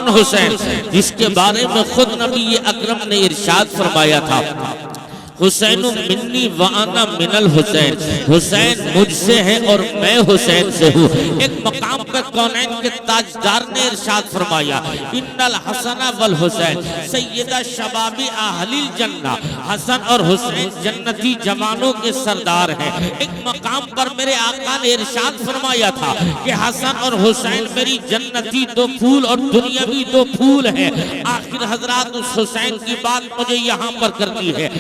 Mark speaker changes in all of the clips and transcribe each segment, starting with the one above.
Speaker 1: कौन हुसैन, जिसके बारे में खुद नबी अकरम ने इरशाद फरमाया था, हुसैन मिन्नी व अना मिनल हुसैन, हुसैन मुझसे है और मैं हुसैन से हूँ। एक मकाम पर कौनैन के ताजदार ने इरशाद फरमाया, इन्नल हसन वल हुसैन सैयदा शबाबी अहलिल जन्ना, हसन और हुसैन जन्नती जवानों के सरदार हैं। एक मकाम पर मेरे आका ने इरशाद फरमाया था कि हसन और हुसैन मेरी जन्नती दो फूल और दुनियावी दो फूल हैं। आखिर हजरात उस हुसैन की बात मुझे यहाँ पर करनी है।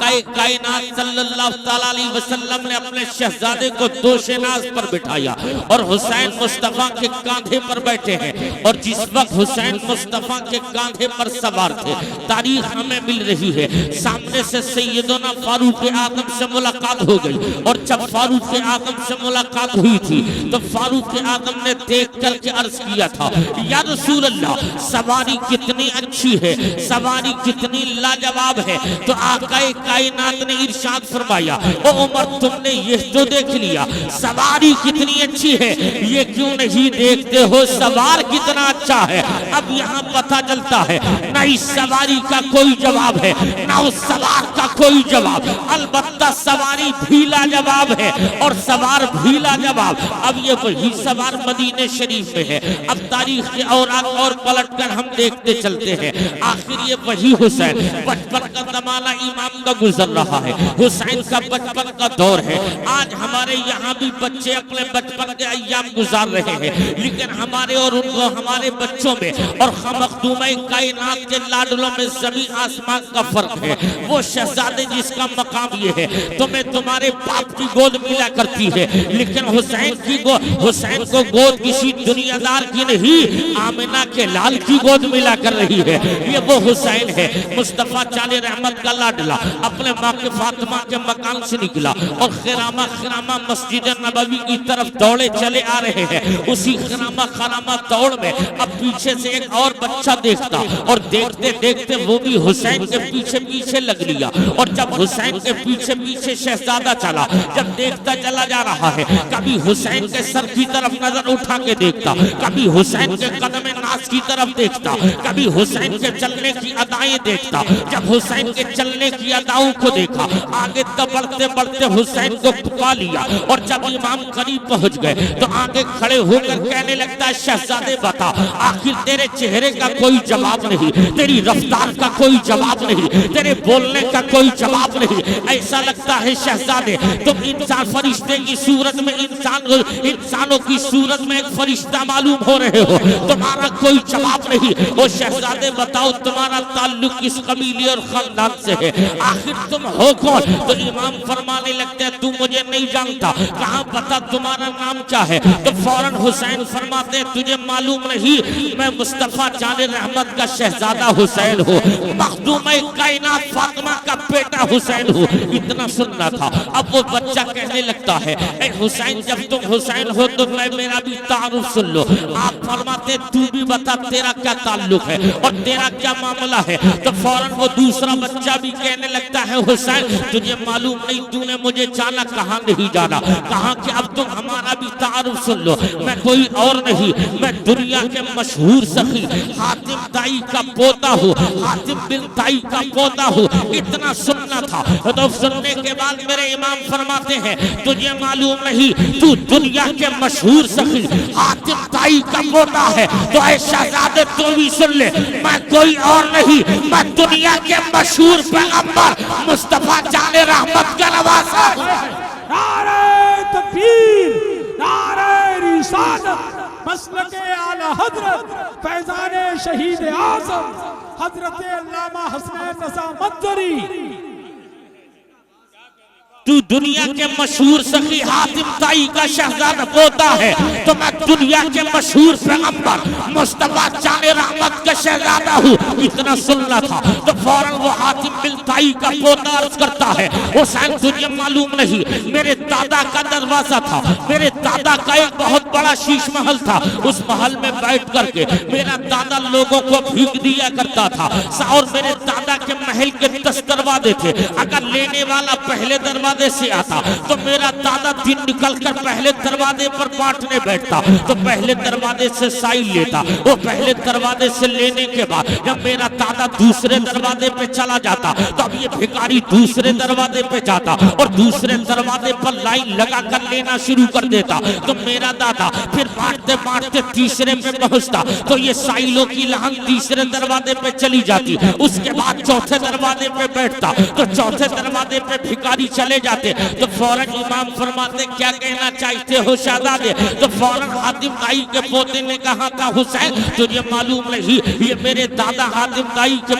Speaker 1: कायनात सल्लल्लाहु तआला अलैहि वसल्लम ने अपने शहजादे को दोशेनाज पर बिठाया और हुसैन मुस्तफा के कांधे पर बैठे हैं। और जिस वक्त हुसैन मुस्तफा के कांधे पर सवार थे, तारीख हमें मिल रही है, सामने से सैयदना फारूक आजम से मुलाकात हो गई। और जब फारूक आजम से मुलाकात हुई थी तो फारूक आजम ने देख करके अर्ज किया था, या रसूल अल्लाह, सवारी कितनी अच्छी है, सवारी कितनी लाजवाब है। तो आका कायनात ने इरशाद फरमाया, ओ उमर तुमने ये तो देख लिया, सवारी कितनी अच्छी है, ये क्यों नहीं देखते हो सवार कितना अच्छा है। अब यहाँ पता चलता है ना इस सवारी का कोई जवाब है ना उस सवार का कोई जवाब, अलबत्ता सवारी भी लाजवाब है और सवार भी लाजवाब। अब ये वही सवार मदीने शरीफ में है। अब तारीख के और पलट कर हम देखते चलते हैं, आखिर ये वही हुसैन, बचपन का जमाना इमाम का गुजर रहा है, हुसैन का बचपन का दौर है। आज हमारे यहाँ भी बच्चे अपने बचपन के अय्याम गुजार रहे हैं, लेकिन हमारे और उनको हमारे बच्चों में और मखदूम कायनात के लाडलों में जमीन आसमान का फर्क है। वो शहजादे जिसका मकाम ये है, तुम्हें तुम्हारे बाप की गोद मिला करती है, लेकिन हुसैन को गोद किसी दुनियादार की नहीं, आमिना के लाल की गोद मिला कर रही है। ये वो हुसैन है, मुस्तफा चाले रहमत का लाडला, अपने माँ के फातिमा के मकान से निकला और खिरामा मस्जिद नबवी की तरफ दौड़े चले आ रहे हैं। उसी खिरामा दौड़ में अब पीछे से एक और बच्चा देखता और देखते देखते वो भी हुसैन के पीछे पीछे लग लिया। और जब हुसैन के पीछे पीछे शहजादा चला, जब देखता चला जा रहा है, कभी हुसैन के सर की तरफ नजर उठा के देखता, कभी हुसैन के कदम नाज की तरफ देखता, कभी हुसैन के चलने की अदाएं देखता। जब हुसैन के चलने की अदाओं को देखा, आगे तब बढ़ते बढ़ते हुसैन को पुका लिया। और जब इमाम करीब पहुंच गए तो आगे खड़े होकर कहने लगता है, शहजादे बता, आखिर तेरे चेहरे का कोई जवाब नहीं, तेरी रफ्तार का कोई जवाब नहीं, तेरे बोलने का कोई जवाब नहीं। ऐसा लगता है शहजादे तुम इंसान फरिश्ते की सूरत में इंसानों की सूरत में एक फरिश्ता मालूम हो रहे हो, तुम्हारा कोई जवाब नहीं। ओ शहजादे बताओ तुम्हारा ताल्लुक किस कबीले और खानदान से है, आखिर तुम हो कौन? तो इमाम फरमाने लगते हैं, तू मुझे नहीं जानता, कहाँ पता तुम्हारा नाम क्या है? तो फौरन हुसैन फरमाते हैं, तुझे मालूम नहीं मैं मुस्तफा जाने रहमत का शहजादा हुसैन हूँ, मखदूम कायनात फातिमा का बेटा हुसैन हूँ। इतना सुनना था। अब वो बच्चा कहने लगता है, ए हुसैन, जब तुम हुसैन हो तो मैं मेरा भी तारुफ सुन लो। आप फरमाते तू भी बता तेरा क्या ताल्लुक है और तेरा क्या मामला है। तो फौरन वो दूसरा बच्चा भी कहने लगता है, हुसैन तुझे मालूम नहीं, तूने मुझे जाना कहाँ नहीं जाना, कहाँ कि अब तुम हमारा भी तारुफ सुन लो। मैं कोई और नहीं, मैं दुनिया के मशहूर सखी हातिम ताई का पोता हूँ, हातिम बिन ताई का पोता हूँ। इतना सुनना था। तो सुनने के बाद मेरे इमाम फरमाते हैं, तुझे मालूम नहीं तू दुनिया के मशहूर सखी हातिम ताई का पोता है, तो ऐसा शहजादे तू भी सुन ले, मैं कोई और नहीं, मैं दुनिया के मशहूर पैगंबर मुस्तफा जाने रहमत का नवासा।
Speaker 2: नारे तकबीर, नारे रिसालत, मसलके आला हजरत फैजाने शहीद आज़म हजरत अल्लामा हसनैन रज़ा मंज़री।
Speaker 1: तू दुनिया के मशहूर सखी हातिम ताई का शहजादा पोता है, तो मैं दुनिया के मशहूर पैगंबर मुस्तफा जाने रहमत का शहजादा हूँ, इतना सुनना था। तो फौरन वो हातिम बिन ताई का पोता अर्ज करता है, हुसैन तुझे मालूम नहीं, मेरे दादा का दरवाजा था, मेरे दादा का एक बहुत बड़ा शीश महल था, उस महल में बैठ करके मेरा दादा लोगों को भीख दिया करता था। और मेरे दादा के महल के 10 दरवाजे थे, अगर लेने वाला पहले दरवाजे से आता तो मेरा दादा दिन निकल कर पहले दरवाजे पर बांटने बैठता, तो पहले दरवाजे से साई लेता, वो पहले दरवाजे से लेने के बाद जब मेरा दादा दूसरे दरवाजे पे चला जाता तो अब ये भिखारी दूसरे दरवाजे पे जाता और दूसरे दरवाजे पर लाइन लगा कर लेना शुरू कर देता। तो मेरा दादा फिर बांटते बांटते तीसरे पे पहुंचता तो ये साइलों की लाइन तीसरे दरवाजे पे चली जाती, उसके बाद चौथे दरवाजे पे बैठता, तो चौथे दरवाजे पे भिखारी चले जाते। तो फौरन इमाम फरमाते क्या कहना चाहते हो शहजादे? तो फौरन हातिम ताई के पोते ने कहा था, हुसैन तुझे मालूम नहीं, ये मेरे दादा हातिम ताई के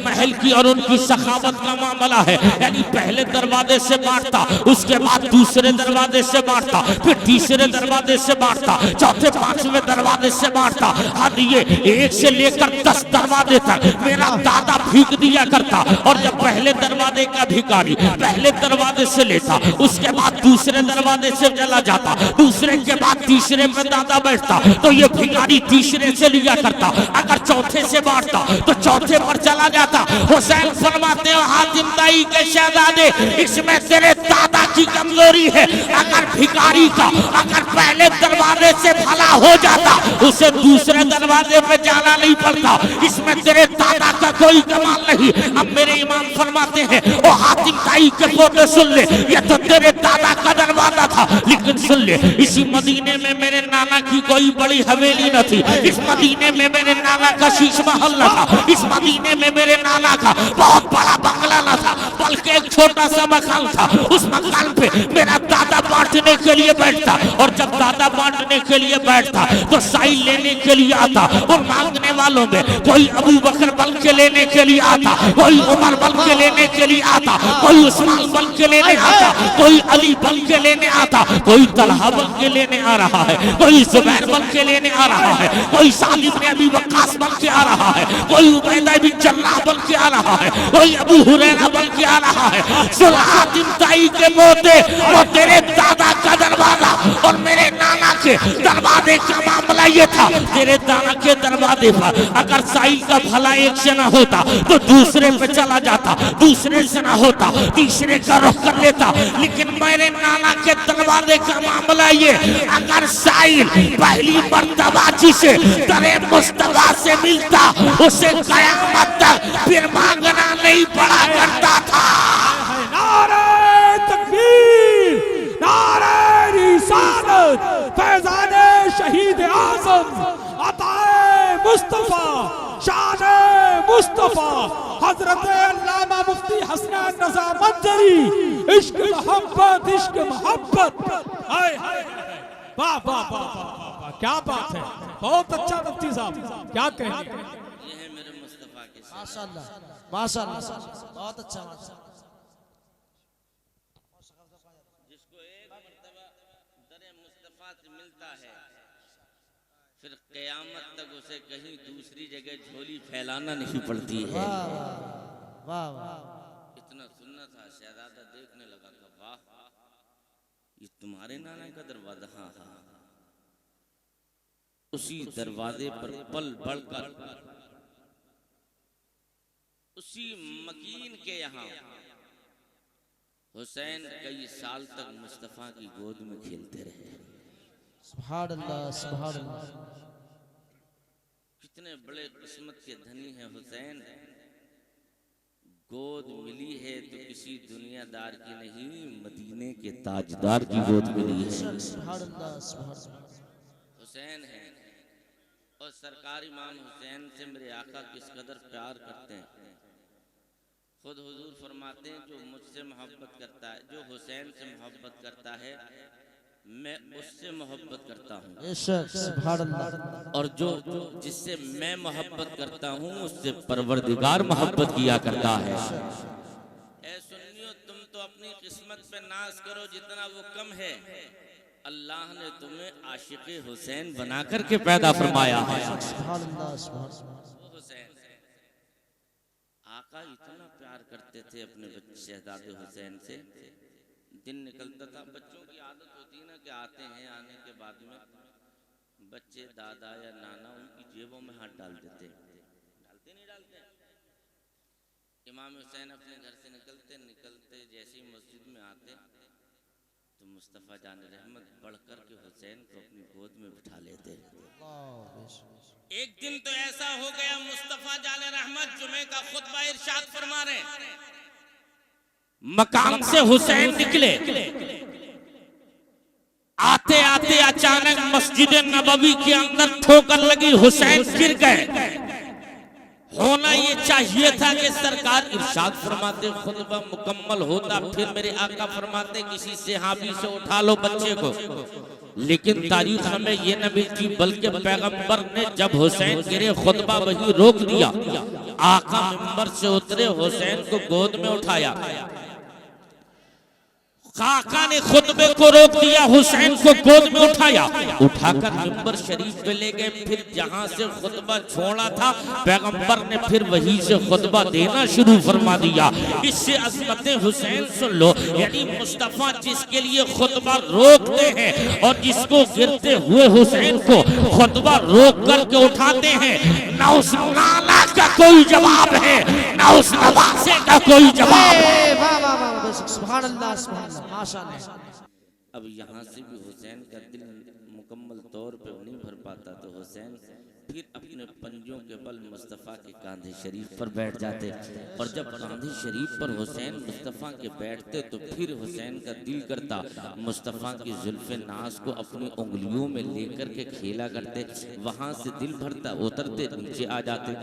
Speaker 1: महल की और उनकी सखावत का मामला है, यानी पहले दरवाजे से बांटता, उसके बाद दूसरे दरवाजे से बांटता, फिर तीसरे दरवाजे से बांटता, चौथे पांचवें दरवाजे से बांटता, हद ये 1 से लेकर 10 दरवाजे तक मेरा दादा भीख दिया करता। और जब पहले दरवाजे का भिखारी पहले दरवाजे से लेता, उसके बाद दूसरे दरवाजे से चला जाता, दूसरे के बाद तीसरे में दादा बैठता, तो ये भिखारी तीसरे से लिया करता, अगर चौथे से बांटता तो चौथे पर चला जाता। हुसैन फरमाते हो हातिम ताई के शहजादे, इसमें तेरे दादा की कमजोरी है, अगर भिखारी का अगर पहले दरवाजे से भला हो जाता उसे दूसरे दरवाजे पे जाना नहीं पड़ता, इसमें तेरे दादा का कोई कमाल नहीं। अब मेरे इमाम फरमाते हैं ओ हातिम ताई के पोते सुन ले, ये तो तेरे दादा का दरवाजा था, लेकिन सुन ले इसी मदीने में मेरे नाना की कोई बड़ी हवेली न थी, इस मदीने में मेरे नाना का शीश महल न था, इस मदीने में मेरे नाना का बहुत बड़ा बंगला न था, बल्कि एक छोटा सा मकान था। उस मकान पे मेरा दादा बांटने के लिए बैठता, और जब दादा बांटने के लिए बैठता तो साई लेने के लिए आता, और मांगने वालों में कोई अबू बकर बन के लेने के लिए आता, कोई उमर बन के लेने के लिए आता, कोई उस्मान बन के लेने आता, कोई अली बन के लेने आता, कोई तलहा बन के लेने आ रहा है, कोई जुबैर बन के लेने आ रहा है, कोई सालिम ने अबी वक्कास बन के आ रहा है, कोई उबैदा बिन जर्राह बन के आ रहा है, कोई अबू हुरैरा बन के आ रहा है। सुन हातिम ताई के पोते, वो तेरे दादा का दरवाजा और मेरे नाना के दरवाजे का मामला ये था, तेरे दादा के दरवाजे पर अगर साई का भला एक से ना होता तो दूसरे पे चला जाता, दूसरे से ना होता तीसरे का रुख कर लेता, लेकिन मेरे नाना के दरवाजे का मामला ये, अगर साइल पहली मर्तबा जिसे दरे मुस्तफा से मिलता उसे कयामत तक फिर मांगना नहीं पड़ा करता था।
Speaker 2: नारे तकबीर, नारे रिसालत, फैज़ाने शहीद आज़म, अताए मुस्तफा, शाने मुस्तफा, हजरत अल्लामा मुफ्ती हसनैन रज़ा मंजरी, इश्क मोहब्बत, इश्क मोहब्बत। हाय हाय, वाह वाह वाह वाह, क्या बात है, बहुत अच्छा मुफ्ती साहब, क्या कहेंगे?
Speaker 1: ये है मेरे मुस्तफा के साथ।
Speaker 3: माशाअल्लाह माशाअल्लाह, बहुत अच्छा माशाअल्लाह।
Speaker 1: जिसको एक मर्तबा दरे मुस्तफा से मिलता है फिर क़यामत तक उसे कहीं दूसरी जगह झोली फैलाना नहीं पड़ती है।
Speaker 3: वाह वाह,
Speaker 1: इतना सुनना था, शहजादा देखने लगा था, वाह ये तुम्हारे नाना का दरवाजा? हाँ हाँ। उसी दरवाजे पर पल बढ़कर उसी मकीन के यहाँ हुसैन कई साल तक मुस्तफा की गोद में खेलते रहे।
Speaker 3: सुभान अल्लाह सुभान अल्लाह,
Speaker 1: कितने बड़े किस्मत के धनी हैं हुसैन। गोद मिली है तो किसी दुनियादार की नहीं, मदीने के ताजदार की गोद मिली है।
Speaker 3: सुभान अल्लाह सुभान अल्लाह।
Speaker 1: हुसैन है और सरकार इमाम हुसैन से मेरे आका किस कदर प्यार करते हैं। खुद हुजूर फरमाते हैं जो मुझसे मोहब्बत करता है, जो हुसैन से मोहब्बत करता है, मैं उससे मोहब्बत करता हूँ,
Speaker 3: सुभान अल्लाह।
Speaker 1: और जो जिससे मैं मोहब्बत करता हूँ उससे परवरदिगार मोहब्बत किया करता है। ऐ सुन्नियों, तुम तो अपनी किस्मत पे नाज करो जितना वो कम है, अल्लाह ने तुम्हें आशिक़े हुसैन बना करके पैदा फरमाया है।
Speaker 3: सुभान अल्लाह सुभान अल्लाह।
Speaker 1: आका इतना प्यार करते थे अपने शहजादे हुसैन से। दिन निकलता था, बच्चों की आदत होती है ना कि आते हैं, आने के बाद में बच्चे दादा या नाना उनकी जेबों में हाथ डाल देते, डालते नहीं डालते। इमाम हुसैन अपने घर से निकलते जैसे ही मस्जिद में आते तो मुस्तफ़ा जान रहमत बढ़कर के हुसैन को अपनी गोद में बिठा लेते। एक दिन तो ऐसा हो गया, मुस्तफ़ा जान रहमत जुमे का खुतबा इरशाद फरमा रहे, मकाम से हुसैन निकले, आते आते अचानक मस्जिद नबवी के अंदर ठोकर लगी, हुसैन गिर गए। होना ये चाहिए था कि सरकार इरशाद फरमाते, खुतबा मुकम्मल होता, फिर मेरे आका फरमाते किसी सहाबी से उठा लो बच्चे को। लेकिन तारीख हमें ये न मिलती, बल्कि पैगंबर ने जब हुसैन गिरे खुतबा वही रोक दिया। आका मिंबर से उतरे, हुसैन को गोद में उठाया, आका ने खुतबे को रोक दिया, हुसैन को गोद में उठाया, उठाकर मिंबर शरीफ पे ले गए। फिर जहां से खुतबा छोड़ा था पैगंबर ने फिर वहीं से खुतबा देना शुरू फरमा दिया। इससे अज़मत हुसैन सुन लो, यानी मुस्तफ़ा जिसके लिए खुतबा रोकते हैं और जिसको गिरते हुए हुसैन को खुतबा रोक करके उठाते हैं, ना उस नाना का कोई जवाब है, ना उस नवासे का कोई जवाब है।
Speaker 3: सुभान अल्लाह, सुभान अल्लाह, माशाअल्लाह।
Speaker 1: अब यहाँ से भी हुसैन का दिल मुकम्मल तौर पे नहीं भर पाता, तो हुसैन फिर अपने पंजों के बल मुस्तफ़ा के कांधे शरीफ पर बैठ जाते। और जब कांधे शरीफ पर हुसैन मुस्तफ़ा के बैठते तो फिर हुसैन का दिल करता मुस्तफ़ा की जुल्फ़े नाज को अपनी उंगलियों में लेकर के खेला करते। वहाँ से दिल भरता, उतरते नीचे आ जाते,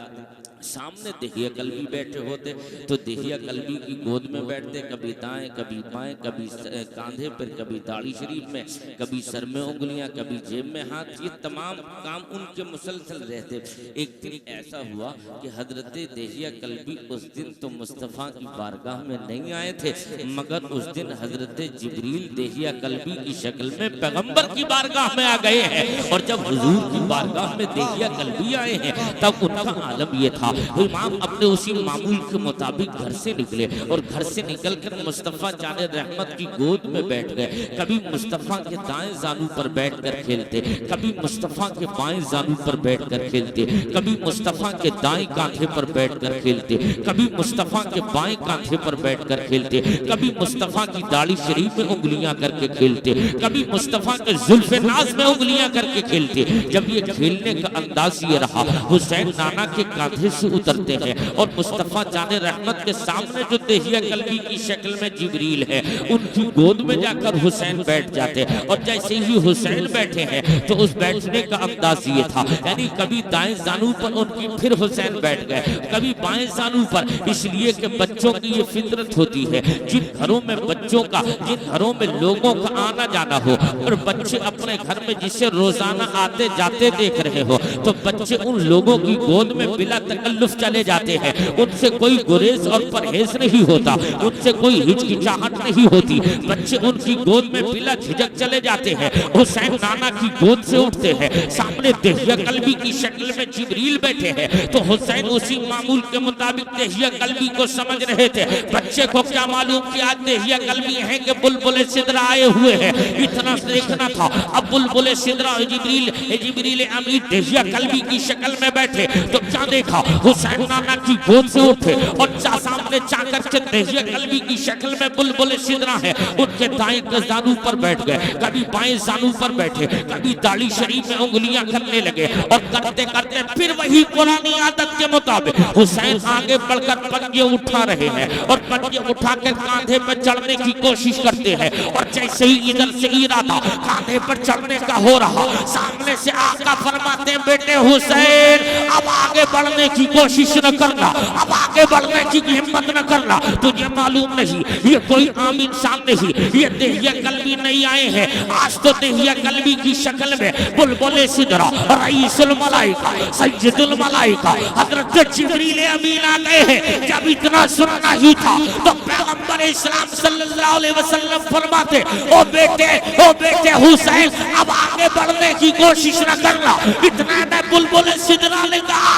Speaker 1: सामने देहिया कल्बी बैठे होते तो देहिया कल्बी की गोद में बैठते, कभी दाएं कभी बाएं, कभी कांधे पर, कभी दाढ़ी शरीफ में, कभी सर में उंगलियां, कभी जेब में हाथ। ये तमाम काम उनके मुसलसल रहते। एक दिन ऐसा हुआ कि हजरत देहिया कल्बी उस दिन तो मुस्तफ़ा की बारगाह में नहीं आए थे, मगर उस दिन हजरत जिब्रील देहिया कल्बी की शक्ल में पैगंबर की बारगाह में आ गए हैं। और जब हुजूर की बारगाह में देहिया कल्बी आए हैं तब उनका आलम ये था, इमाम अपने उसी मामूल के मुताबिक घर से निकले और घर से निकलकर मुस्तफ़ा जाने रहमत की गोद में बैठ गए। कभी मुस्तफ़ा के दाएं जानू पर बैठकर खेलते, कभी मुस्तफ़ा के बाएं जानू पर बैठकर खेलते, कभी मुस्तफ़ा के दाएं कांधे पर बैठकर खेलते, कभी मुस्तफ़ा के बाएं कांधे पर बैठकर खेलते, कभी मुस्तफ़ा की दाढ़ी शरीफ में उंगलियां करके खेलते, कभी मुस्तफ़ा के जुल्फ़े नाज़ में उंगलियां करके खेलते। जब ये खेलने का अंदाज ये रहा, हुसैन नाना के कांधे से उतरते हैं और मुस्तफ़ा जाने रहमत के सामने जो देहिया कल्बी की शक्ल में जिब्रील है उनकी गोद में जाकर हुसैन बैठ जाते। और जैसे ही हुसैन बैठे हैं तो उस बैठने का अंदाज ये था, यानी कभी दाएं जानू पर उनकी फिर हुसैन बैठ गए, कभी बाएं जानू पर। इसलिए कि बच्चों की ये फितरत होती है, जिन घरों में बच्चों का, जिन घरों में लोगों का आना जाना हो और बच्चे अपने घर में जिसे रोजाना आते जाते देख रहे हो तो बच्चे उन लोगों की गोद में बिला तकल्लुफ चले जाते हैं। उनसे कोई गुरेज और परहेज नहीं होता, उनसे कोई हिचकिचाहट नहीं होती, बच्चे उनकी गोद में बिला झिझक चले जाते हैं। हुसैन नाना की गोद से उठते हैं, सामने देहिया कल्बी की शक्ल में जिब्रील बैठे हैं तो हुसैन उसी मामूल के मुताबिक देहिया कल्बी को समझ रहे थे। बच्चे को क्या मालूम कि आज देहिया कल्बी है कि बुलबुले सिदरा आए हुए हैं, इतना देखना था। अब बुलबुले सिदरा जिब्रील अमीर देहिया कल्बी की शक्ल में बैठे तो क्या देखा, हुसैन नाना की गोद से उठे और सामने जाकर के देहिया कल्बी की शक्ल में बुलबुल सिदरा है उनके दाएं जानू पर बैठ गए, कभी बाएं जानू पर बैठे, कभी दाढ़ी शरीफ में उंगलियां करने लगे और करते करते फिर वही पुरानी आदत के मुताबिक हुसैन आगे बढ़कर पंजे उठा रहे हैं और पंजे उठाकर कांधे पर चढ़ने की कोशिश करते हैं। और जैसे ही इधर से इरादा कांधे पर चढ़ने का हो रहा, सामने से आका फरमाते हैं, बेटे हुसैन अब आगे बढ़ने की कोशिश न करना, अब आगे बढ़ने की हिम्मत न करना, तुझे मालूम नहीं ये कोई आम इंसान नहीं, ये देहिया कल्बी नहीं आए हैं। आज तो देहिया कल्बी की शक्ल में बुलबुल सिदरा, रईसुल मलाइका, सय्यदुल मलाइका, हजरत जिब्रील अमीन आ गए हैं। जब इतना सुनना ही था तो पैगंबर इस्लाम सल्लल्लाहु अलैहि वसल्लम फरमाते, ओ बेटे हुसैन अब आगे बढ़ने की कोशिश न करना। इतना न बुलबुल सिदरा ने कहा,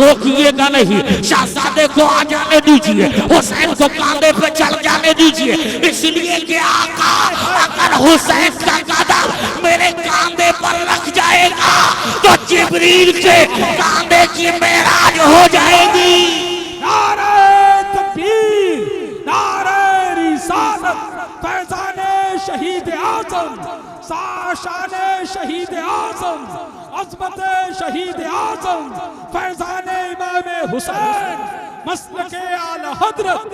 Speaker 1: रोकिएगा नहीं, शहजादे को आ जाने दीजिए, हुसैन को कांधे पे चढ़ जाने दीजिए, इसलिए कि आका अगर हुसैन का कदम मेरे कांधे पर रख जाएगा तो जिब्रील के कांधे की मेराज हो जाएगी।
Speaker 2: नारे तकबीर, नारे रिसालत, फैजाने शहीद आजम, शाने शहीद आजम, अज़मत शहीद आजम, फैजाने इमाम हुसैन, मसलके आला हजरत।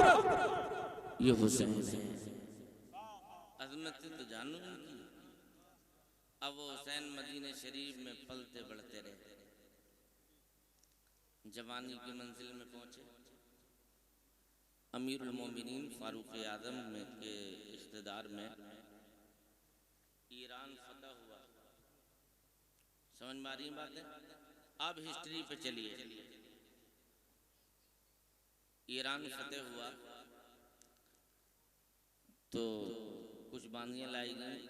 Speaker 1: ये हुसैन अज़मत तो जानू नहीं। अब वो हुसैन मदीने शरीफ में पलते बढ़ते रहे, जवानी की मंजिल में पहुंचे। अमीरुल मोमिनीन फारूक आज़म के इख्तिदार में ईरान फतह हुआ। समझ में आ रही बातें? अब हिस्ट्री पे चलिए। ईरान फतह हुआ तो कुछ बांदियां लाई गई,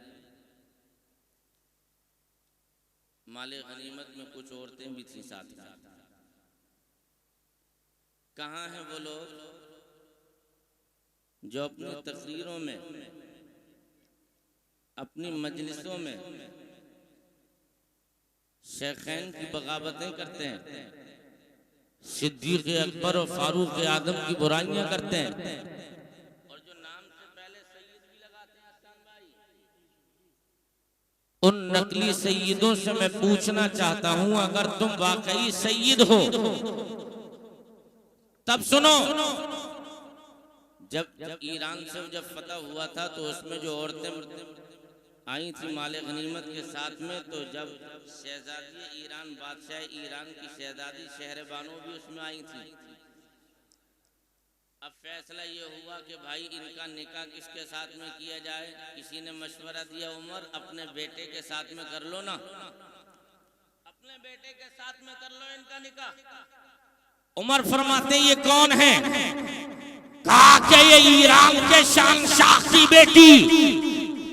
Speaker 1: माले गनीमत में कुछ औरतें भी थी साथ में। कहाँ हैं वो लोग जो अपनी तकरीरों में, अपनी मजलिसों में शेखैन की बगावतें करते हैं, सिद्दीक़ अकबर और फारूक आज़म की बुराइयां करते हैं, और जो नाम से पहले सैयद भी लगाते हैं। आसान भाई, उन नकली सैयदों से मैं पूछना चाहता हूं, अगर तुम वाकई सैयद हो तब सुनो, जब ईरान से जब फतह हुआ था तो उसमें जो औरतें आई थी माले गनीमत के साथ में, तो जब शहजादी ईरान, बादशाह ईरान की शहजादी शहरबानो भी उसमें आई थी। अब फैसला ये हुआ कि भाई इनका निकाह किसके साथ में किया जाए। किसी ने मशवरा दिया, उमर अपने बेटे के साथ में कर लो ना, अपने बेटे के साथ में कर लो इनका निकाह। उमर फरमाते ये कौन है? कहा कि ये ईरान के शहंशाह की बेटी।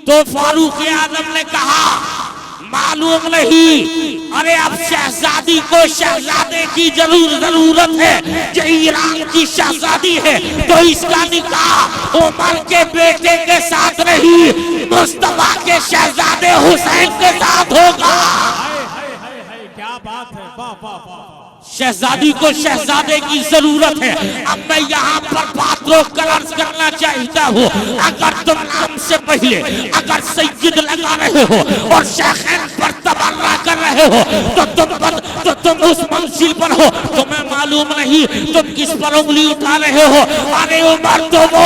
Speaker 1: तो फारूक आज़म ने कहा मालूम नहीं, अरे अब शहजादी को शहजादे की जरूरत है, जो ईरान की शहजादी है तो इसका निकाह उमर के बेटे के साथ नहीं, मुस्तफा के शहजादे हुसैन के साथ होगा।
Speaker 2: क्या बात है, वाह वाह वाह।
Speaker 1: शहजादी को शहजादे की जरूरत है। अब मैं यहाँ पर बात रोक कर अर्ज करना चाहता हूँ, अगर तुम नाम से पहले अगर सैयद लगा रहे हो और शेखैन पर तबर्रा कर रहे हो तो तुम उस मंजिल पर हो। तुम्हें मालूम नहीं तुम किस पर उंगली उठा रहे हो। अरे उमर तो वो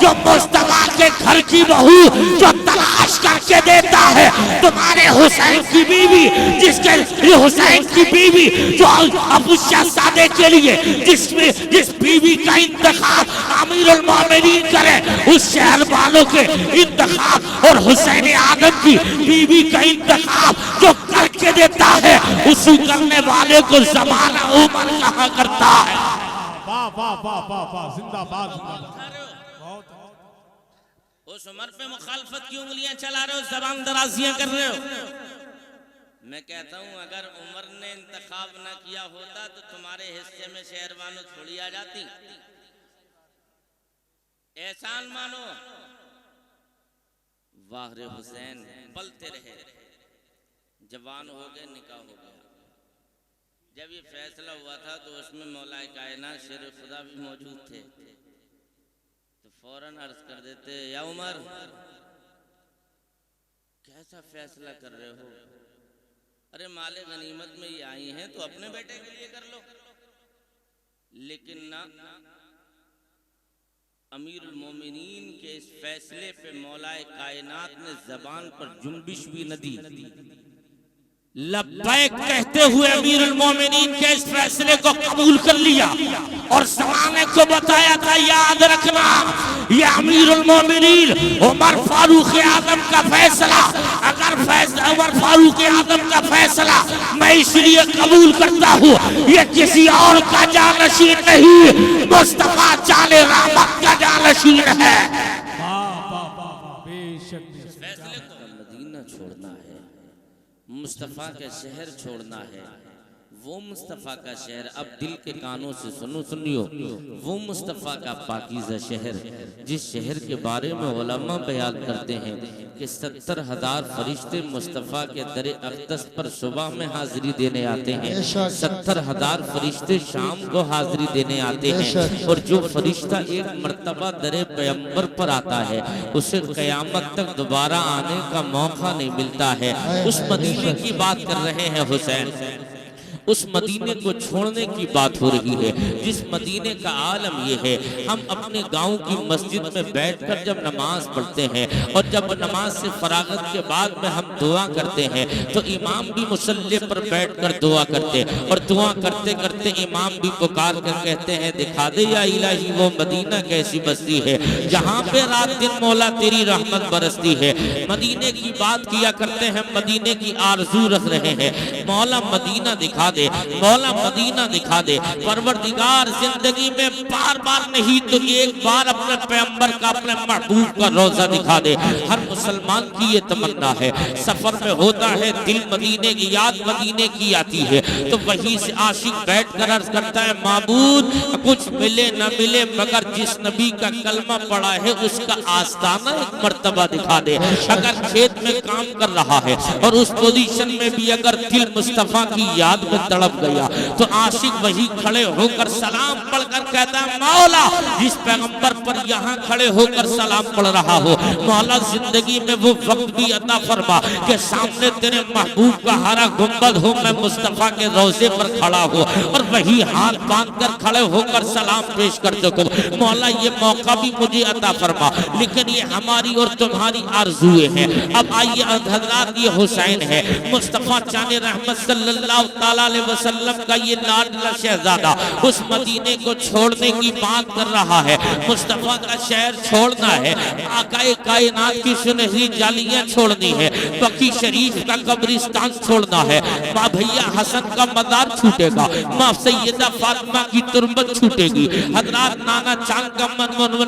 Speaker 1: जो मुस्तफा के घर की बहू जो तलाश करके देता है, तुम्हारे हुसैन की बीवी, जिसके हुसैन की बीवी जो अबू शहजादे के लिए जिस बीवी का इंतखाब अमीरुल मोमिनीन करे, उस शहर वालों के इंतखाब और हुसैन आज़म की बीवी का इंतखाब जो करके देता है, उसी करने वाले को ज़माना उमर कहा करता है।
Speaker 2: वाह वाह वाह वाह वाह, जिंदाबाद।
Speaker 1: उस उमर पे मुखालफत की उंगलियां चला रहे हो, ज़बान दराजियां कर रहे हो। मैं कहता हूं अगर उमर ने इंतखाब ना किया होता तो तुम्हारे हिस्से में शहरबानो थोड़ी आ जाती। एहसान मानो। वाह रे हुसैन, पलते रहे, जवान हो गए, निकाह हो गया। जब ये फैसला हुआ था तो उसमें मौलाए कायनात शेर खुदा भी मौजूद थे, तो फौरन अर्ज कर देते, या उमर कैसा फैसला कर रहे हो? अरे माले गनीमत में ये आई हैं तो अपने बेटे के लिए कर लो। लेकिन ना, अमीरुल मोमिनीन के इस फैसले पे मौलाए कायनात ने जबान पर जुम्बिश भी न दी। लब्बैक कहते हुए अमीरुल मोमिनीन के इस फैसले को कबूल कर लिया और ज़माने को बताया था, याद रखना ये अमीरुल मोमिनीन उमर फारूक आज़म का फैसला, अगर उमर फारूक आज़म का फैसला मैं इसलिए कबूल करता हूँ, ये किसी और का जानशीन नहीं, मुस्तफा जाने रहमत का जानशीन है। फैसले को मदीना छोड़ना है, मुस्तफा के शहर छोड़ना है, वो मुस्तफ़ा का शहर, अब दिल के कानों से सुनियो, वो मुस्तफ़ा का पाकीज़ा शहर जिस शहर के बारे में उलमा बयान करते हैं कि 70,000 फरिश्ते मुस्तफ़ा के दरे अक़दस पर सुबह में हाजिरी देने आते हैं, 70,000 फरिश्ते शाम को हाजिरी देने आते हैं, और जो फरिश्ता एक मर्तबा दरे पैगंबर पर आता है उसे क़यामत तक दोबारा आने का मौका नहीं मिलता है। उस मदीने की बात कर रहे हैं हुसैन, उस मदीने को छोड़ने की बात हो रही है जिस मदीने का आलम ये है, हम अपने गांव की मस्जिद में बैठकर जब नमाज पढ़ते हैं और जब नमाज से फरागत के बाद में हम दुआ करते हैं तो इमाम भी मुसल्ले पर बैठकर दुआ करते, और दुआ करते करते इमाम भी पुकार कर कहते हैं दिखा दे या इलाही वो मदीना कैसी बस्ती है जहाँ पे रात दिन मौला तेरी रहमत बरसती है। मदीने की बात किया करते हैं, मदीने की आरजू रख रहे हैं, मौला मदीना दिखा दे, मौला मदीना दिखा दे। परवरदिगार जिंदगी में बार बार नहीं तो एक बार अपने पैगंबर का, अपने महबूब का रोजा दिखा दे। हर मुसलमान की ये तमन्ना है, सफर में होता है दिल मदीने की याद मदीने की आती है तो वहीं से आशिक बैठ कर अर्ज करता है माबूद कुछ मिले न मिले मगर जिस नबी का कलमा पड़ा है उसका आस्ताना एक मर्तबा दिखा दे। अगर खेत में काम कर रहा है और उस पोजीशन में भी अगर दिल मुस्तफा की याद में तड़प गया तो आशिक वही खड़े होकर सलाम पढ़कर कहता है मौला जिस पैगंबर पर यहाँ खड़े होकर सलाम पढ़ रहा हो मौला जिंदगी में वो वक्त भी अता फरमा कि सामने तेरे महबूब का हरा गुंबद हो, मैं मुस्तफा के रोजे पर खड़ा हो और वही हाथ बांध कर खड़े होकर सलाम पेश कर सकूं। मौला ये मौका भी मुझे अता फरमा, लेकिन ये हमारी और तुम्हारी आरज़ुए हैं। अब आइए हज़रात, ये हुसैन है मुस्तफा जाने रहमत सल्लल्लाहु ताला अलैहि वसल्लम का ये लाडला शहजादा उस मदीने को छोड़ने की बात कर रहा है। मुस्तफा का शहर छोड़ना है, आकाए कायनात की सुनहरी जालियां छोड़नी है, बकी शरीफ का कब्रिस्तान छोड़ना है, माँ भैया हसन का मजार छूटेगा, माँ सैयदा फातिमा की तुरबत छूटेगी, हजरात नाना चांद का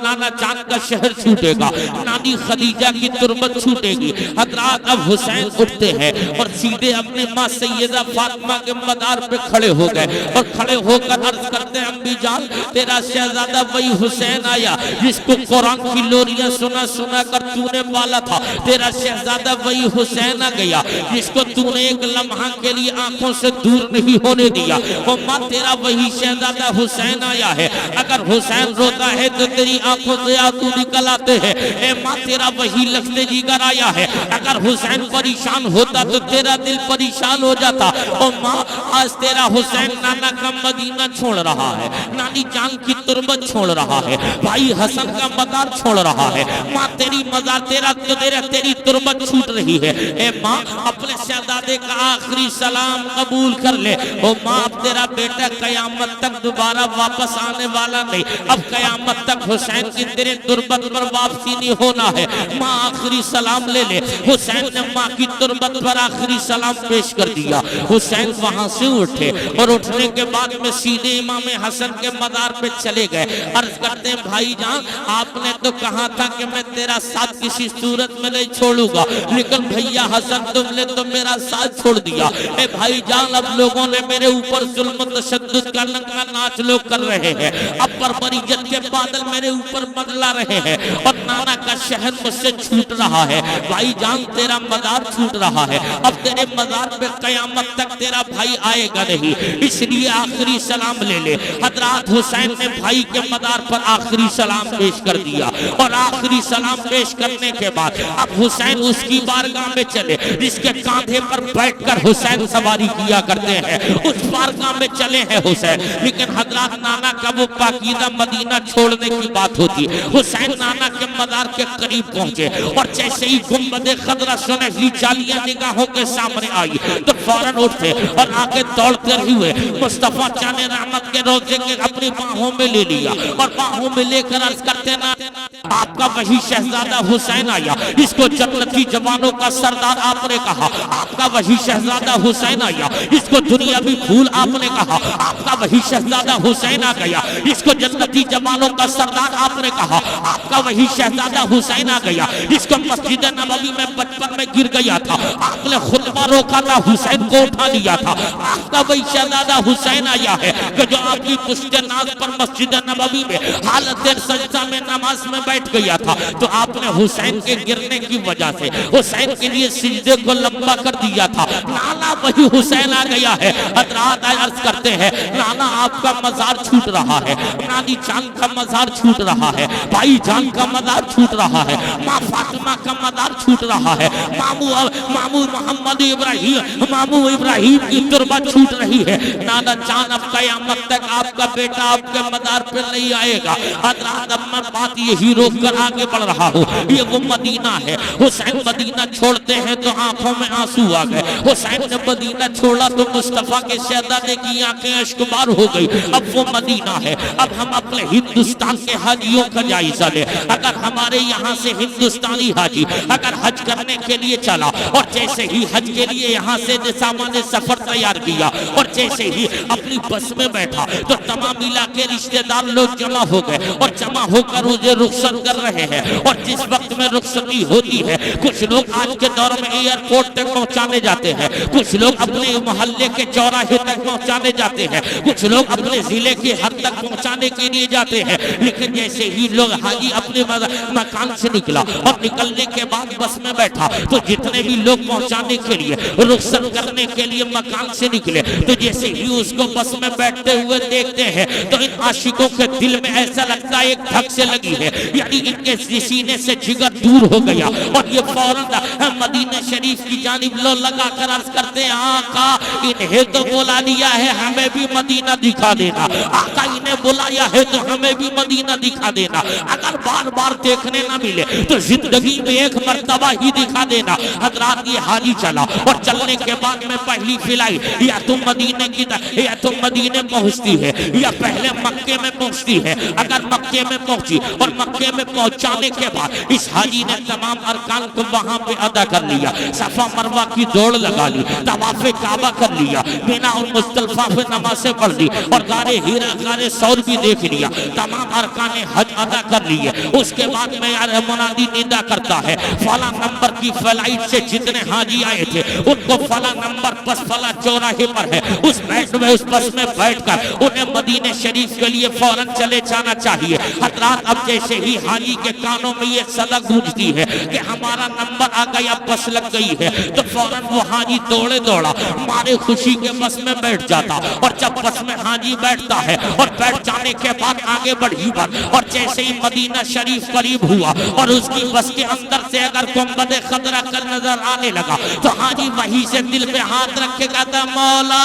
Speaker 1: नाना चांद का शहर छूटेगा, नानी खदीजा की तुरबत छूटेगी। हजरात अब हुसैन उठते हैं और सीधे अपने माँ सैयदा फातिमा के मदार पे खड़े हो गए और खड़े होकर अर्ज करते हैं अम्मी जान तेरा शहजादा वही हुसैन आया जिसको कुरान की लोरियां सुना सुना कर तूने पाला था, तेरा शहजादा वही हुसैन आ गया जिसको तूने एक लम्हा के लिए आंखों से दूर नहीं होने दिया। वो माँ तेरा वही शहजादा हुसैन आया है, अगर हुसैन रोता है तो तेरी आंखों से आंसू निकल आते हैं। ए माँ तेरा वही लफ्ज़े जिगर आया है, अगर हुसैन परेशान होता तो तेरा दिल परेशान हो जाता। और माँ आज तेरा हुसैन नाना का मदीना छोड़ रहा है, नानी जान की तुरबत छोड़ रहा है, भाई हसन का मजार छोड़ रहा है, माँ तेरी मजार तेरी तुरबत छूट रही है। ए माँ अपने शहजादे का आखिरी सलाम कबूल कर ले। ओ माँ अब तेरा बेटा कयामत तक दोबारा वापस आने वाला नहीं, अब कयामत तक हुसैन की तेरे तुरबत पर वापसी नहीं होना है, माँ आखिरी सलाम ले ले। हुसैन ने माँ की तुरबत पर आखिरी सलाम पेश कर दिया। हुसैन वहां से उठे और उठने के बाद में सीधे इमाम हसन के मजार पे चले गए। अर्ज करते हैं भाई जान आपने तो कहा था कि मैं तेरा साथ किसी सूरत में नहीं छोड़ूंगा, लेकिन भैया हसन तुमने तो मेरा साथ छोड़ दिया। ए भाई जान अब लोगों ने मेरे ऊपर जुल्म तशद्दुद का नंगा नाच लोग कर रहे हैं, अब बर्बरियत के बादल मेरे ऊपर मंडला रहे हैं और नाना का शहर मुझसे छूट रहा है। भाई जान तेरा मजार छूट रहा है, अब तेरे मजार पे कयामत तक तेरा भाई आएगा नहीं, इसलिए आखिरी सलाम ले ले। हजरत हुसैन ने भाई के मजार पर आखिरी सलाम पेश कर दिया और आखिरी सलाम पेश करने के बाद अब हुसैन उसकी बारगाह में चले जिसके कांधे पर बैठकर हुसैन सवारी किया करते हैं, उस बारगाह में चले हैं हुसैन। लेकिन हजरत नाना का वो पाकीज़ा मदीना छोड़ने की बात होती, हुसैन नाना के मजार के करीब पहुंचे और जैसे ही गुंबदे खदरा सुनहरी जालियां निगाहों के सामने आई तो फौरन उठे और आगे दौड़ते हुए मुस्तफा जाने रहमत के रोजे के अपनी बाहों में ले लिया और बाहों में लेकर अर्ज करते ना आपका वही शहजादा हुसैन आया जिसको जन्नती जवानों का सरदार सरदार आपने कहा, आपका वही शहजादा हुसैन आया, इसको दुनियावी फूल आपने कहा, आपका वही शहजादा हुसैन आ गया, इसको जन्नती जवानों का सरदार आपने कहा, आपका वही शहजादा हुसैन आ गया, इसको मस्जिद नबवी में बचपन में गिर गया था, आपने खुतबा रोका था, हुसैन को उठा लिया था, आपका वही शहजादा हुसैन आया है कि जो आपकी पुश्त नाज पर मस्जिद नबवी में हालत सजदा में नमाज में बैठ गया था, तो आपने हुसैन के गिरने की वजह से हुसैन के लिए सिजदे को लंबा कर दिया था। नाना वही हुसैन आ गया है। हजरात अर्ज करते हैं, नाना आपका मजार छूट रहा है, नानी जान का मजार छूट रहा है, भाई जान का मजार छूट रहा है, माँ फातिमा का मजार छूट रहा है, मामू मोहम्मद इब्राहिम, मामू इब्राहिम की तुरबा छूट रही है। नाना जान अब कयामत तक आपका बेटा आपके मजार पे नहीं आएगा। हजरात अब मैं बात यही रोक कर आगे बढ़ रहा हूँ, ये वो मदीना है। हुसैन मदीना छोड़ते हैं तो आंखों में आंसू आ गए। हुसैन ने मदीना छोड़ा तो मुस्तफा के शहजादे की आंखें अश्कबार हो गई। अब वो मदीना है। अब हम अपने हिंदुस्तान के हाजियों का जायजा ले। अगर हमारे यहाँ से हिंदुस्तानी हाजी अगर हज करने के लिए चला और जैसे ही हज के लिए यहाँ से सामान्य सफर तैयार किया और जैसे ही अपनी बस में बैठा तो तमाम इलाके रिश्तेदार लोग जमा हो गए और जमा होकर मुझे रुखसत कर रहे हैं। और जिस वक्त में रुखसती होती है, कुछ लोग आज के दौर में एयरपोर्ट तक पहुंचाने जाते हैं, कुछ लोग अपने मोहल्ले के चौराहे तक पहुंचाने जाते हैं, कुछ लोग अपने जिले की हद तक पहुंचाने के लिए जाते हैं। लेकिन जैसे ही लोग हाजी अपने मकान से निकला और निकलने के बाद बस में बैठा तो जितने भी लोग पहुंचाने के लिए रुखसत करने के लिए मकान से निकले तो जैसे ही उसको बस में बैठते हुए देखते हैं तो इन आशिकों के दिल में ऐसा लगता है एक धक से लगी है, यानी इनके सीने से जिगर दूर हो गया और ये फौरन मदीना शरीफ की जानिब लो लगा कर अर्ज करते हैं, आका इन्हें तो बुला लिया है, हमें भी मदीना दिखा देना। आका इन्हें बुलाया है तो हमें भी मदीना दिखा देना। अगर बार बार देखने ना मिले तो जिंदगी में एक मर्तबा ही दिखा देना। हजरात ये हाजी चला और चलने के बाद में पहली फ्लाइट या तुम मदीने की या तुम मदीने पहुंचती है या पहले मक्के में पहुंचती है। अगर मक्के में पहुंची और मक्के में पहुंचाने के बाद इस हाजी ने तमाम अरकान को वहां पे अदा कर लिया, सफा मरवा की दौड़ लगा ली, तवाफे काबा कर लिया, बिना और मुस्तल्फा पे नमाज़ें पढ़ ली और गारे हीरा गारे सौर भी देख लिया, तमाम अरकान हज अदा कर लिए। उसके बाद में यार मुनादी निदा करता है, फला नंबर की फ्लाइट से जितने हाजी आए थे उनको फला नंबर बस फला चौराहे पर है, उस बस में बैठकर उन्हें मदीने शरीफ के लिए फौरन चले जाना चाहिए। हजरात अब जैसे ही हाजी के कानों में ये सदा गूंजती है कि हमारा नंबर आ गया, बस लग गई है, तो फौरन वो हाजी दौड़े दौड़ा मारे खुशी के बस में बैठ जाता। और जब बस में हाजी बैठता है और बैठ जाने के बाद आगे बढ़ी और जैसे ही मदीना शरीफ करीब हुआ और उसकी बस के अंदर से अगर गुंबद खतरा कर नजर आने लगा तो हाजी वहीं से दिल पे हाथ रख के कहता, मौला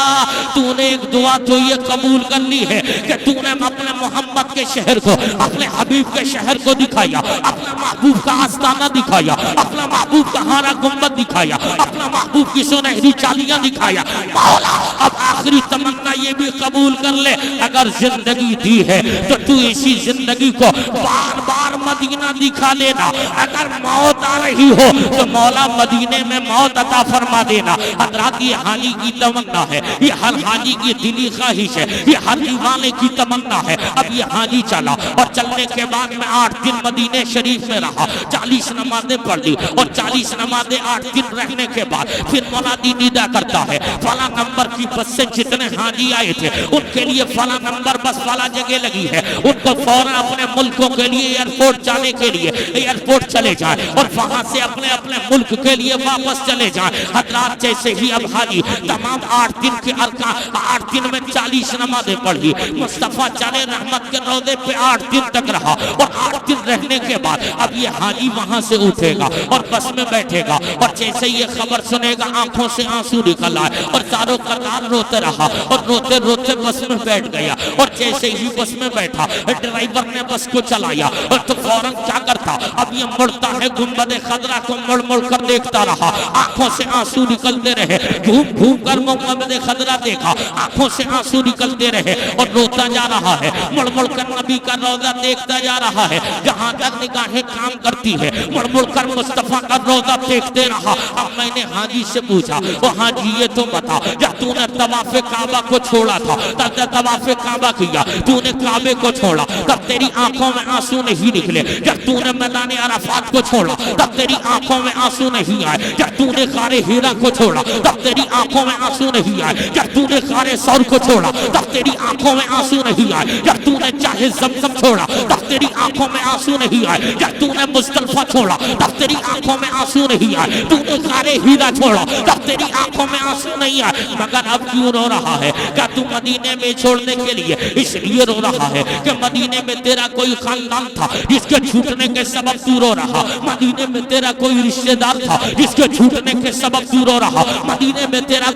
Speaker 1: तूने एक दुआ तो ये कबूल कर ली है कि तूने अपने मोहम्मद के शहर को, अपने हबीब के शहर को दिखाया, अपने महबूब का आस्ताना दिखाया, अपना महबूब का हारा गुंबद दिखाया, अपना महबूब की सुनहरी चालियां दिखाया। मौला अब आखिरी तमन्ना ये भी कबूल कर ले, अगर जिंदगी दी है तो तू इसी जिंदगी को बार बार मदीना दिखा लेना। अगर मौत आ रही हो तो मौला मदीने में मौत अता फरमा देना। हजरात ये हाजी की तमन्ना है, ये हर हाजी की दिली ख्वाहिश है, ये हर दीवाने की तमन्ना है। अब ये हाजी चला और चलने के बाद में 8 दिन मदीने शरीफ में रहा, 40 नमाजें पढ़ ली और 40 नमाजें 8 दिन रहने के बाद फिर मुनादी निदा करता है, फला नंबर की बस से जितने हाजी आए थे उनके लिए फला नंबर बस फला जगह लगी है, उनको फौरन अपने मुल्कों के लिए एयरपोर्ट जाने के लिए एयरपोर्ट चले जाए और वहां से अपने अपने मुल्क के लिए वापस चले जाए। हजरात जैसे ही अब हाजी तमाम 8 दिन के 8 दिन में 40 नमाजें पढ़ी, मुस्तफा जाने रहमत के रोज़े पे 8 दिन तक रहा और 8 दिन रहने के बाद अब ये हाजी वहां से उठेगा और बस में बैठेगा और जैसे ये खबर सुनेगा आंखों से आंसू निकल आए और तारों कतार रोते रहा और रोते रोते बस में बैठ गया। और जैसे ही बस में बैठा ड्राइवर ने बस को चलाया और तो फौरन क्या करता, अब ये मुड़ता है गुंबद खदरा को मुड़ मुड़ कर देखता रहा, आंखों से आंसू निकलते रहे, घूम घूम कर गुंबद खदरा देखा, आंखों से आंसू निकलते रहे और रोता जा रहा है, मुड़ मुड़ कर नबी का रोजा देखता जा रहा है, जहां तक निगाहें काम करती है मुड़ मुड़ कर मुस्तफा का रोजा देखते रहा। अब मैंने हाजी से पूछा, वो हाजी ये तो बता, जब तूने तवाफे काबा को छोड़ा था, तब तवाफे काबा किया, तूने काबे को छोड़ा तब तेरी आंखों में आंसू नहीं निकले, जब तूने मैदान अराफात को छोड़ा तब तेरी आंखों में आंसू नहीं आए, जब तूने गारे हीरा को छोड़ा तब तेरी आंखों में आंसू नहीं आए, जब तूने गारे सौर को छोड़ा तब तेरी आंखों में आंसू नहीं आए, जब तूने चाहे ज़मज़म छोड़ा तब तेरी आंखों में आंसू नहीं आए, जब तूने मुस्तल्फा छोड़ा तब तेरी आंखों में आंसू नहीं आए, तूने गारे हीरा छोड़ा तब तेरी आंखों में आंसू नहीं आए, मगर अब क्यों रो रहा है? क्या तू मदीने में छोड़ने के लिए इसलिए रो रहा है कि मदीने में तेरा कोई खानदान था जिसके छूटने के सबब तू रो रहा, मदीने में तेरा कोई रिश्तेदार था जिसके छूटने के सबब तू रो रहा, मदीने में तेरा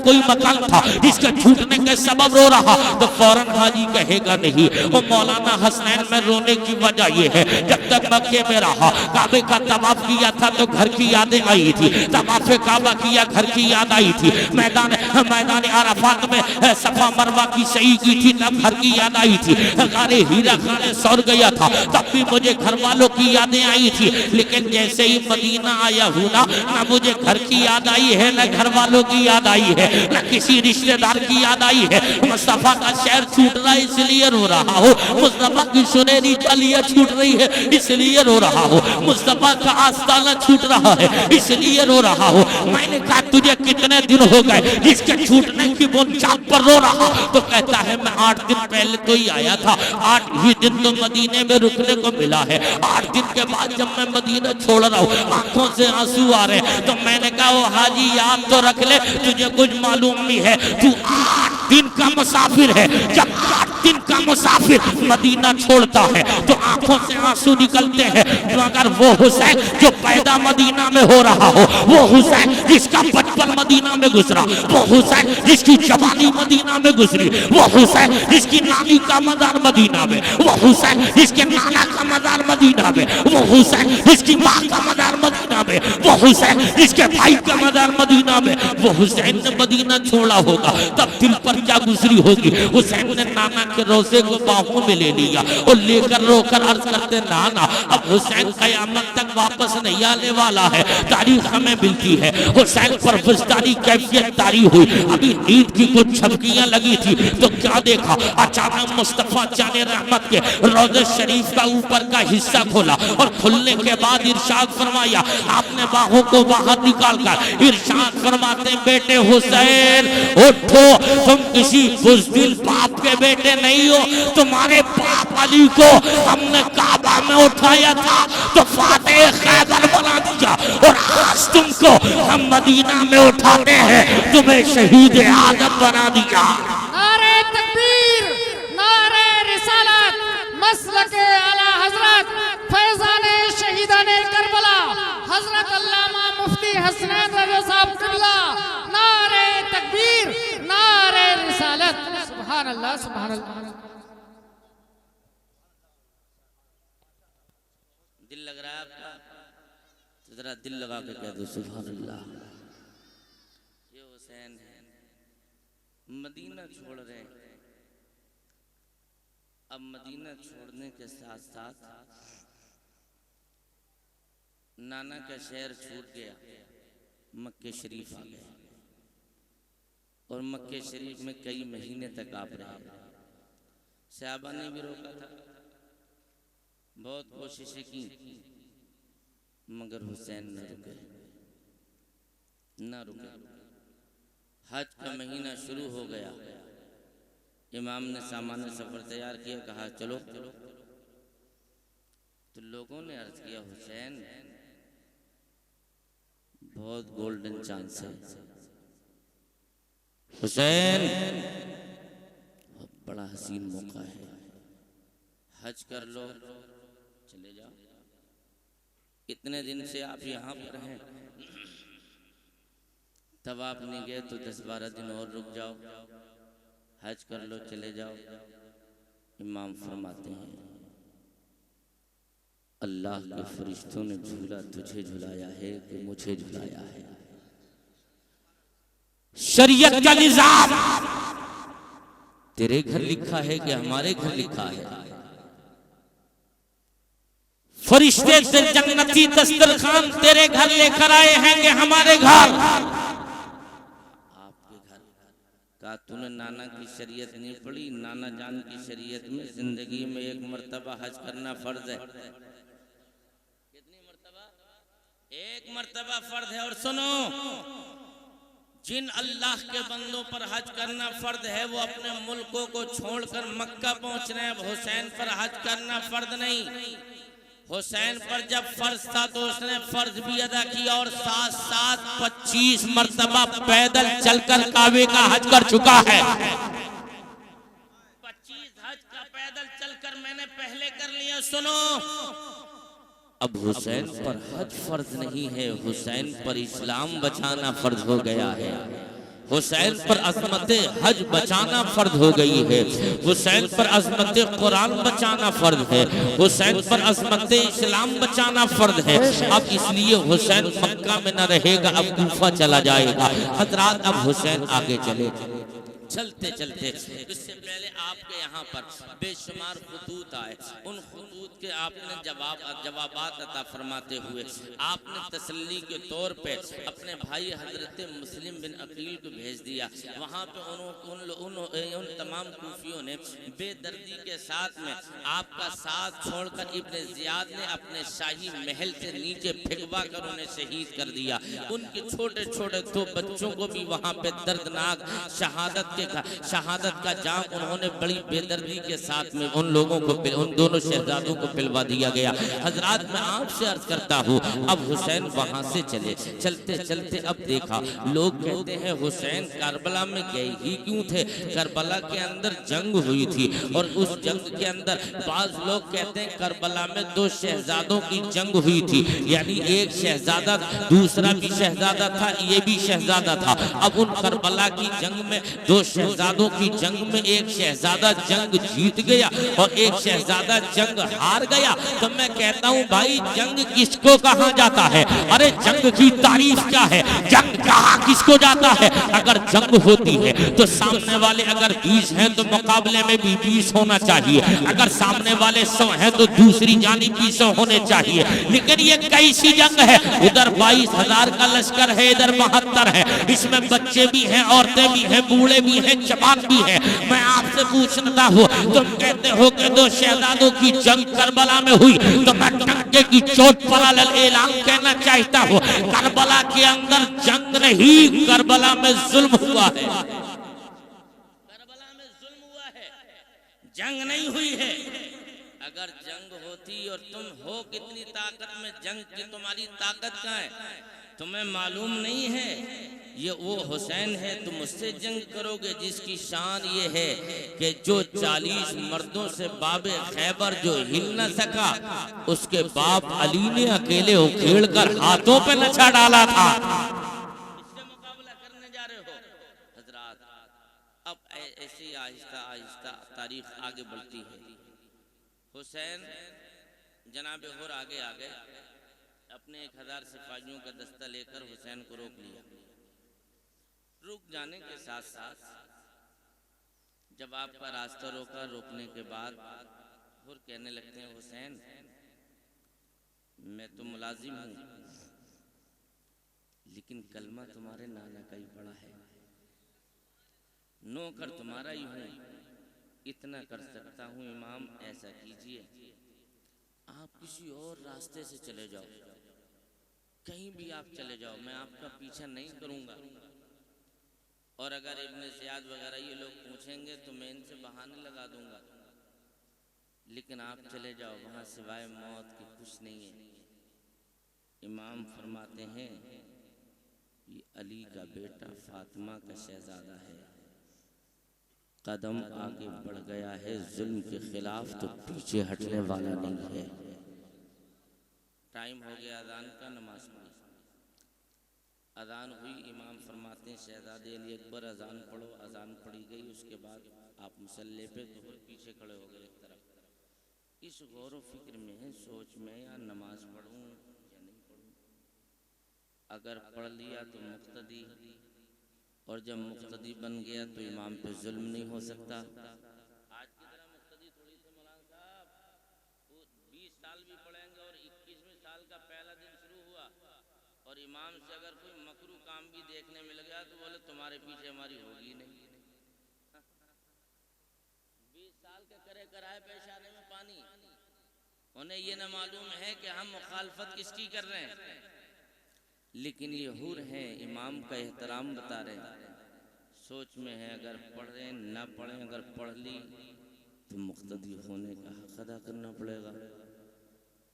Speaker 1: कोई मकान था जिसके छूटने के सबब रो रहा। तो फौरन हाजी कहेगा नहीं, वो मौलाना हसनैन में रोने की वजह ये है, जब तक मक्के में रहा काबे का तवाफ किया था तो घर की यादें आई थी, तवाफे काबा किया घर की याद आई थी, मैदान अराफात में सफा मरवा की सही की थी तब घर की याद आई थी, गारे हीरा खाने सौर गया था तब भी मुझे घर वालों की यादें आई थी, लेकिन जैसे ही मदीना आया हूँ ना मुझे घर की याद आई है, न घर वालों की याद आई है, न किसी रिश्तेदार की याद आई है। मुस्तफा का शहर छूट रहा है इसलिए रो रहा हो, मुस्तफा की सुनहरी कलियां छूट रही है इसलिए रो रहा हो, मुस्तफा का आस्ताना छूट रहा है इसलिए रो रहा हो। मैंने कहा तुझे कितने दिन हो गए जिसके छूटने की बुनियाद पर रो रहा? तो कहता है मैं 8 दिन पहले तो ही आया था, 8 ही दिन तो मदीने में रुकने को मिला है, 8 दिन के बाद जब मैं मदीना छोड़ रहा हूँ आंखों से आंसू आ रहे हैं। तो मैंने कहा वो हाजी याद तो रख ले, तुझे कुछ मालूम नहीं है, तू 8 दिन का मुसाफिर है, जब 8 दिन का मुसाफिर मदीना छोड़ता है तो आंखों से आंसू निकलते हैं, मगर वो हुसैन जो पैदा मदीना में हो रहा हो, वो हुसैन जिसका बचपन मदीना में गुजरा, वो हुसैन जिसकी जवानी मदीना में गुजरी, वो हुसैन जिसकी नानी का मजार मदीना में, वो हुसैन जिसके नाना का मजार मदीना में, वो हुसैन जिसकी माँ का मजार मदीना में, वो हुसैन जिसके भाई का मजार मदीना में, वो हुसैन ने मदीना छोड़ा होगा तब दिल पर क्या गुजरी होगी। हुसैन ने नाना के रोजे को बाहों में ले लिया और लेकर रोकर अर्ज करते नाना अब हुसैन कयामत तक वापस नहीं आने वाला है, तारीख हमें मिलती है हुसैन पर फुजदारी कैफियत तारी हुई, अभी नींद की कुछ झपकियां लगी थी तो क्या देखा, अचानक मुस्तफा जाने रहमत के रोज़े शरीफ का ऊपर का हिस्सा खोला और खुलने के बाद इरशाद फरमाया, आपने बाहों को बाहर निकाल कर इरशाद फरमाते बेटे हुसैन उठो, तुम किसी बुज़दिल बाप के बेटे नहीं हो, तुम्हारे बाप अली को हमने काबा में उठाया था तो फातेह खैबर बना दिया और आज तुमको हम मदीना में उठाते हैं, तुम्हें शहीद आदम बना दिया।
Speaker 4: नारे तकबीर, नारे रिसालत, मसलके आला हजरत फैजाने शहीदाने करबला हजरत अल्लामा मुफ्ती हसनैन रजा साहब किबला, नारे तकबीर, नारे रिसालत। सुभान अल्लाह, सुभान अल्लाह।
Speaker 1: दिल लग रहा है आपका तो जरा दिल लगा के कह दो सुभान अल्लाह। ये हुसैन है, मदीना छोड़ रहे हैं, अब मदीना छोड़ने के साथ साथ नाना का शहर छूट गया, मक्के शरीफ आ गए और मक्के शरीफ में कई महीने तक आप रहे। सहाबा ने भी रोका था, बहुत कोशिशें की मगर हुसैन न रुके, न रुके। हज का महीना शुरू हो गया, इमाम ने सामान सफर तैयार किया, कहा चलो। तो लोगों ने अर्ज किया हुसैन बहुत गोल्डन चांस है, हुसैन बड़ा हसीन मौका है, हज कर लो, चले जाओ। इतने दिन से आप यहाँ पर हैं, तब आप नहीं गए तो 10-12 दिन और रुक जाओ, हज कर लो, चले जाओ। इमाम फरमाते हैं अल्लाह के फरिश्तों ने झूला तुझे झुलाया है कि मुझे झुलाया है। शरीयत का निजाम तेरे घर लिखा है कि हमारे घर लिखा है? फरिश्ते से जन्नती दस्तरखान तेरे घर लेकर आए हैं कि हमारे घर? आपके घर। कहा तूने नाना की शरीयत नहीं पढ़ी? नाना जान की शरीयत में जिंदगी में एक मर्तबा हज करना फर्ज है। कितनी मर्तबा? एक मर्तबा फर्ज है। और सुनो, जिन अल्लाह के बंदों पर हज करना फर्ज है वो अपने मुल्कों को छोड़कर मक्का पहुंच रहे हैं। अब हुसैन पर हज करना फर्ज नहीं। हुसैन पर जब फर्ज था तो उसने फर्ज भी अदा किया और साथ साथ 25 मर्तबा पैदल चलकर काबे का हज कर चुका है। 25 हज का पैदल चलकर मैंने पहले कर लिया। सुनो, अब हुसैन पर हज फर्ज नहीं है, हुसैन पर इस्लाम बचाना फर्ज हो गया है। हुसैन पर अजमत हज बचाना फर्ज हो गई है। हुसैन पर अजमत कुरान बचाना फर्ज है। हुसैन पर अजमत इस्लाम बचाना फर्ज है। अब इसलिए हुसैन मक्का में न रहेगा, अब कूफा चला जाएगा। हजरात अब हुसैन आगे चले। चलते चलते इससे पहले आपके यहाँ पर बेशुमार खुतूत आए। उन खुतूत के आपने जवाबात अता फरमाते हुए आपने तसल्ली के तौर पे अपने भाई हजरत मुस्लिम बिन अकील को भेज दिया। वहाँ पे उन तमाम कूफियों ने बेदर्दी के साथ में आपका साथ छोड़कर इब्ने जियाद ने अपने शाही महल से नीचे फिगवा कर उन्हें शहीद कर दिया। उनके छोटे छोटे दो बच्चों को भी वहाँ पे दर्दनाक शहादत का जाम उन्होंने बड़ी बेदर्दी के साथ में उन लोगों को, उन दोनों शहजादों को पिलवा दिया गया। हजरात मैं आपसे अर्ज करता हूँ, अब हुसैन वहां से चले। चलते चलते अब देखा लोग कहते हैं हुसैन करबला में गए ही क्यों थे? करबला के अंदर जंग हुई थी और उस जंग के अंदर बाज लोग कहते हैं करबला में 2 शहजादों की जंग हुई थी, यानी एक शहजादा दूसरा भी शहजादा था, ये भी शहजादा था। अब उन करबला की जंग में 2 शहजादों की जंग में एक शहजादा जंग जीत गया और एक शहजादा जंग हार गया। तो मैं कहता हूँ भाई जंग किसको कहा जाता है? अरे जंग की तारीफ क्या है? जंग कहा किसको जाता है? अगर जंग होती है तो सामने वाले अगर 20 हैं तो मुकाबले में भी 20 होना चाहिए। अगर सामने वाले 100 हैं तो दूसरी जानिब भी 100 होने चाहिए। लेकिन ये कैसी जंग है? उधर 22,000 का लश्कर है, इधर 72 है। इसमें बच्चे भी हैं, औरतें भी हैं, बूढ़े भी हैं, जवान भी है। मैं आपसे पूछता हूँ, तुम कहते हो कि 2 शहजादों की जंग करबला में हुई, तो मैं टंके की चोट पर ऐलान कहना चाहता हूँ करबला के अंदर जंग नहीं, करबला में जुल्म हुआ है। करबला में जुल्म हुआ है, जंग नहीं हुई है। अगर जंग होती और तुम हो कितनी ताकत में, जंग की तुम्हारी ताकत कहाँ है? तुम्हें मालूम नहीं है ये वो हुसैन है, तुम उससे जंग करोगे जिसकी शान ये है कि जो 40 मर्दों से बाबे खैबर जो हिल न सका, उसके बाप अली ने अकेले उखेड़ कर हाथों पे नचा डाला था। इससे मुकाबला करने जा रहे हो हजरात। अब ऐसे आहिस्ता आहिस्ता तारीख आगे बढ़ती है। हुसैन जनाब हुर आगे आ गए, अपने 1000 सिपाहियों का दस्ता लेकर हुसैन को रोक लिया। रुक जाने के साथ साथ जब आपका रास्ता रोका, रोकने के बाद हुर कहने लगते हैं हुसैन मैं तो मुलाजिम हूं, लेकिन कलमा तुम्हारे नाना का ही पड़ा है, नौकर तुम्हारा ही हूं, इतना कर सकता हूं इमाम ऐसा कीजिए आप किसी और रास्ते से चले जाओ, कहीं भी आप चले जाओ, मैं आपका पीछा नहीं करूंगा। और अगर इब्ने ज़ियाद वगैरह ये लोग पूछेंगे तो मैं इनसे बहाने लगा दूंगा, लेकिन आप चले जाओ, वहां सिवाय मौत के कुछ नहीं है। इमाम फरमाते हैं ये अली का बेटा फातिमा का शहजादा है, कदम आगे बढ़ गया है जुल्म के खिलाफ तो पीछे हटने वाला नहीं है। टाइम हो गया अजान का, नमाज पढ़ी। अजान हुई, इमाम फरमाते हैं शहजादे अली अकबर अजान पढ़ो। अजान पढ़ी गई, उसके बाद आप मुसल्ले पे तो पीछे खड़े हो गए एक तरफ।
Speaker 5: इस गौर व फिक्र में है, सोच में, या नमाज पढ़ूं या नहीं पढ़ूं। अगर पढ़ लिया तो मुक्तदी, और जब मुक्तदी बन गया तो इमाम पे जुल्म नहीं हो सकता। आज की तरह मुक्तदी थोड़ी से मौलाना साहब वो 20 साल भी पढ़ेंगे और 21वें साल का पहला दिन शुरू हुआ और इमाम से अगर कोई मकरू काम भी देखने मिल गया तो बोले तुम्हारे पीछे हमारी होगी नहीं। 20 साल के करे कराए पेशाने में पानी, उन्हें ये न मालूम है कि हम मुखालफत किसकी कर रहे हैं, लेकिन ये हुर है, इमाम का एहतराम बता रहे हैं। सोच में है अगर पढ़ें ना पढ़ें, अगर पढ़ ली तो मुक्तदी होने का हक अदा करना पड़ेगा,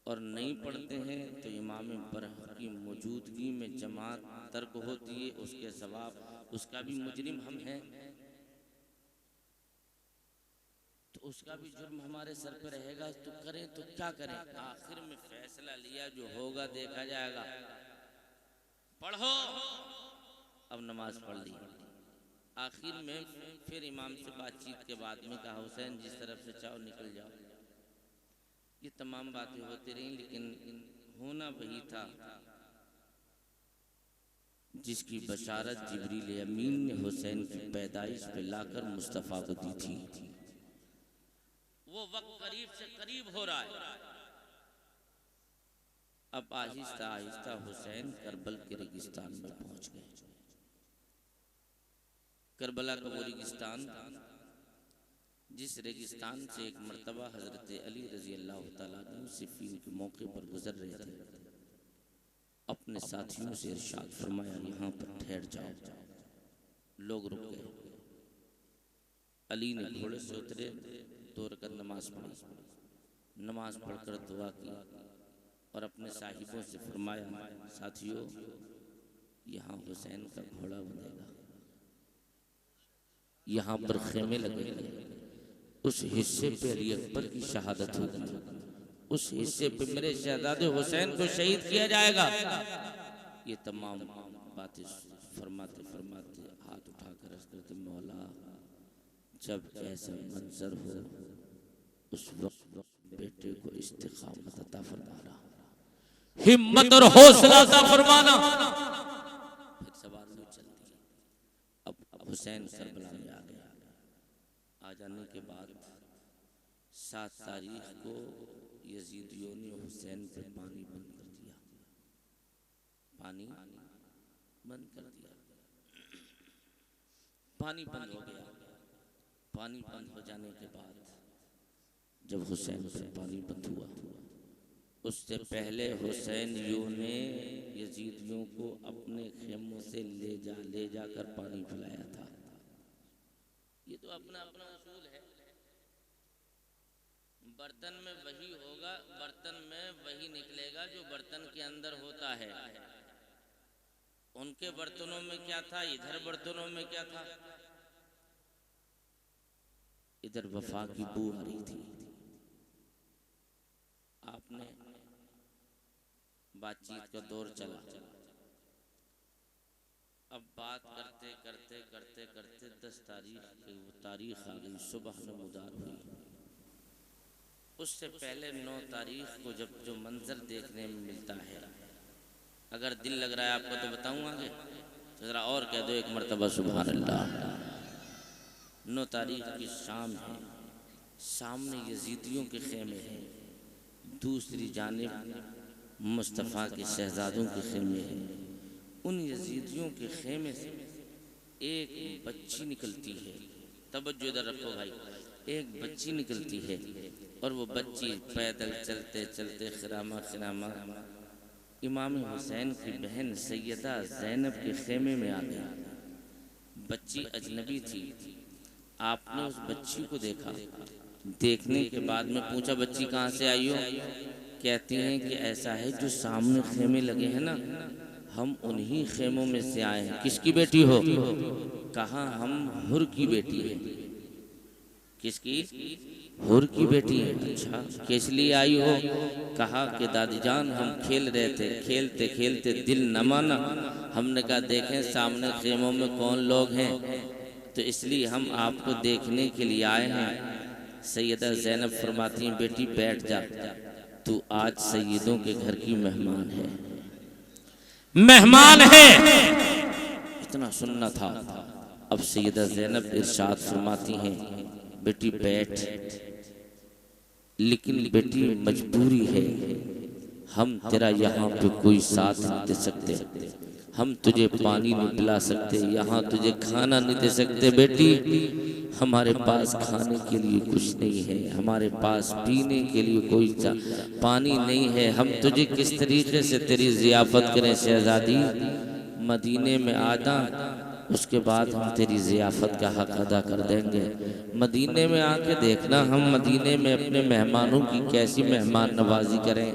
Speaker 5: और नहीं पढ़ते हैं तो इमाम बरहक की मौजूदगी में जमात तर्क होती है, उसके सवाब उसका भी मुजरिम हम हैं, तो उसका भी जुर्म हमारे सर पे रहेगा। तो करें तो क्या करें, आखिर में फैसला लिया जो होगा देखा जाएगा। पढ़ो, अब नमाज पढ़ ली। आखिर में फिर इमाम से बातचीत के बाद में कहा हुसैन जिस तरफ से चाहो निकल जाओ। ये तमाम बातें होती रही, लेकिन होना वही था जिसकी बशारत जिब्रील अमीन ने हुसैन की पैदाइश पे लाकर मुस्तफ़ा को दी थी। वो वक्त करीब से करीब हो रहा है। अब आहिस्ता आहिस्ता हुसैन करबल के रेगिस्तान में पहुंच गए। करबला का वो रेगिस्तान जिस रेगिस्तान से एक मर्तबा हजरत अली रजी अल्लाह तआला अन्हु सिफ़ीन के मौके पर गुजर रहे थे, अपने साथियों से इरशाद फरमाया यहाँ पर ठहर जाओ। लोग रुक गए। अली ने घोड़े से उतरे, 2 रकात नमाज पढ़ी, नमाज पढ़कर दुआ की और अपने साहिबों से फरमाया साथियों यहाँ हुसैन का घोड़ा बंधेगा, यहाँ पर खेमे लगेंगे, उस हिस्से पे अली अकबर की शहादत होगी, उस हिस्से पे मेरे शहजादे हुसैन को शहीद किया जाएगा। ये तमाम बातें फरमाते फरमाते हाथ उठाकर अर्ज़ करते मौला जब ऐसा मंजर हो उस वक्त बेटे को इस्तिक़ामत अता फरमाना,
Speaker 1: हिम्मत और हौसला अता फरमाना।
Speaker 5: फिर सवार में चलती है। अब हुसैन करबला में आ गया। आ जाने के बाद 7 तारीख को यजीदियों ने हुसैन पे पानी बंद कर दिया, पानी बंद कर दिया। पानी बंद हो गया। पानी बंद हो जाने के बाद जब हुसैन पे पानी बंद हुआ, उससे पहले हुसैनियों ने यजीदियों को अपने खेमों से ले जाकर पानी पिलाया था। ये तो अपना अपना उसूल है। बर्तन में वही होगा, बर्तन में वही निकलेगा जो बर्तन के अंदर होता है। उनके बर्तनों में क्या था, इधर बर्तनों में क्या था। इधर वफा की बू आ रही थी। आपने बातचीत का दौर चला। अब बात करते करते करते करते 10 तारीख की वो तारीख आ गई, सुबह नमूदार हुई। उससे पहले 9 तारीख को जब जो मंजर देखने में मिलता है, अगर दिल लग रहा है आपको तो बताऊं आगे, तो जरा और कह दो एक मर्तबा सुभान अल्लाह। 9 तारीख की शाम है, सामने यजीदियों के खेमे हैं, दूसरी जानिब मुस्तफ़ा के शहजादों के खेमे हैं। उन यजीदियों के खेमे से एक बच्ची निकलती है। तवज्जो इधर रखो भाई। एक बच्ची निकलती है और वो बच्ची पैदल चलते चलते खिरामा खिरामा इमाम हुसैन की बहन सैयदा ज़ैनब के खेमे में आ गई। बच्ची अजनबी थी। आपने उस बच्ची को देखा। देखने के बाद में पूछा बच्ची कहाँ से आई हो। कहती हैं कि ऐसा है जो सामने खेमे लगे हैं ना, हम उन्हीं खेमों में से आए हैं। किसकी बेटी हो? कहा हम हुर की बेटी है। किसकी? हुर की बेटी है। अच्छा किस लिए आई हो? कहा कि दादी जान हम खेल रहे थे, खेलते खेलते दिल न माना, हमने कहा देखें सामने खेमों में कौन लोग हैं, तो इसलिए हम आपको देखने के लिए आए हैं। सैयदा ज़ैनब फरमाती हैं बेटी बैठ जा, तू आज सैयदों के घर की मेहमान है,
Speaker 1: मेहमान है।
Speaker 5: इतना सुनना था। अब सैयदा ज़ैनब इरशाद फरमाती हैं बेटी बैठ, लेकिन बेटी मजबूरी है, हम तेरा यहाँ पे कोई साथ नहीं दे सकते, हम तुझे पानी नहीं पिला सकते, यहाँ तुझे खाना नहीं दे सकते बेटी, हमारे पास खाने के लिए कुछ नहीं है, हमारे पास पीने के लिए कोई पानी नहीं है, हम तुझे किस तरीके से तेरी ज़ियाफ़त करें शहज़ादी, मदीने में आना, उसके बाद हम तेरी ज़ियाफ़त का हक अदा कर देंगे। मदीने में आके देखना हम मदीने में अपने मेहमानों की कैसी मेहमान नवाजी करें।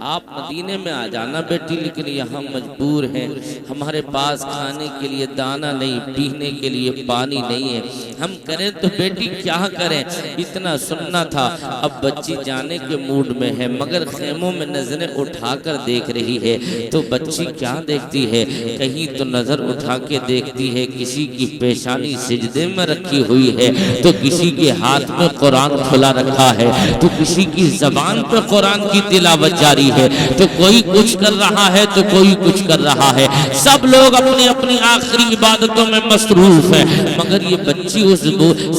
Speaker 5: आप मदीने में आ जाना बेटी, लेकिन यहाँ मजबूर हैं, हमारे पास खाने के लिए दाना नहीं, पीने के लिए पानी नहीं है, हम करें तो बेटी क्या करें। इतना सुनना था। अब बच्ची जाने के मूड में है, मगर खेमों में नजरें उठाकर देख रही है, तो बच्ची क्या देखती है, कहीं तो नजर उठा के देखती है किसी की पेशानी सिजदे में रखी हुई है, तो किसी के हाथ में कुरान खुला रखा है, तो किसी की जबान पे कुरान की तिलावत जारी है, तो कोई कुछ कर रहा है तो कोई कुछ कर रहा है, सब लोग अपनी अपनी आखिरी इबादतों में मसरूफ है, मगर ये बच्ची उस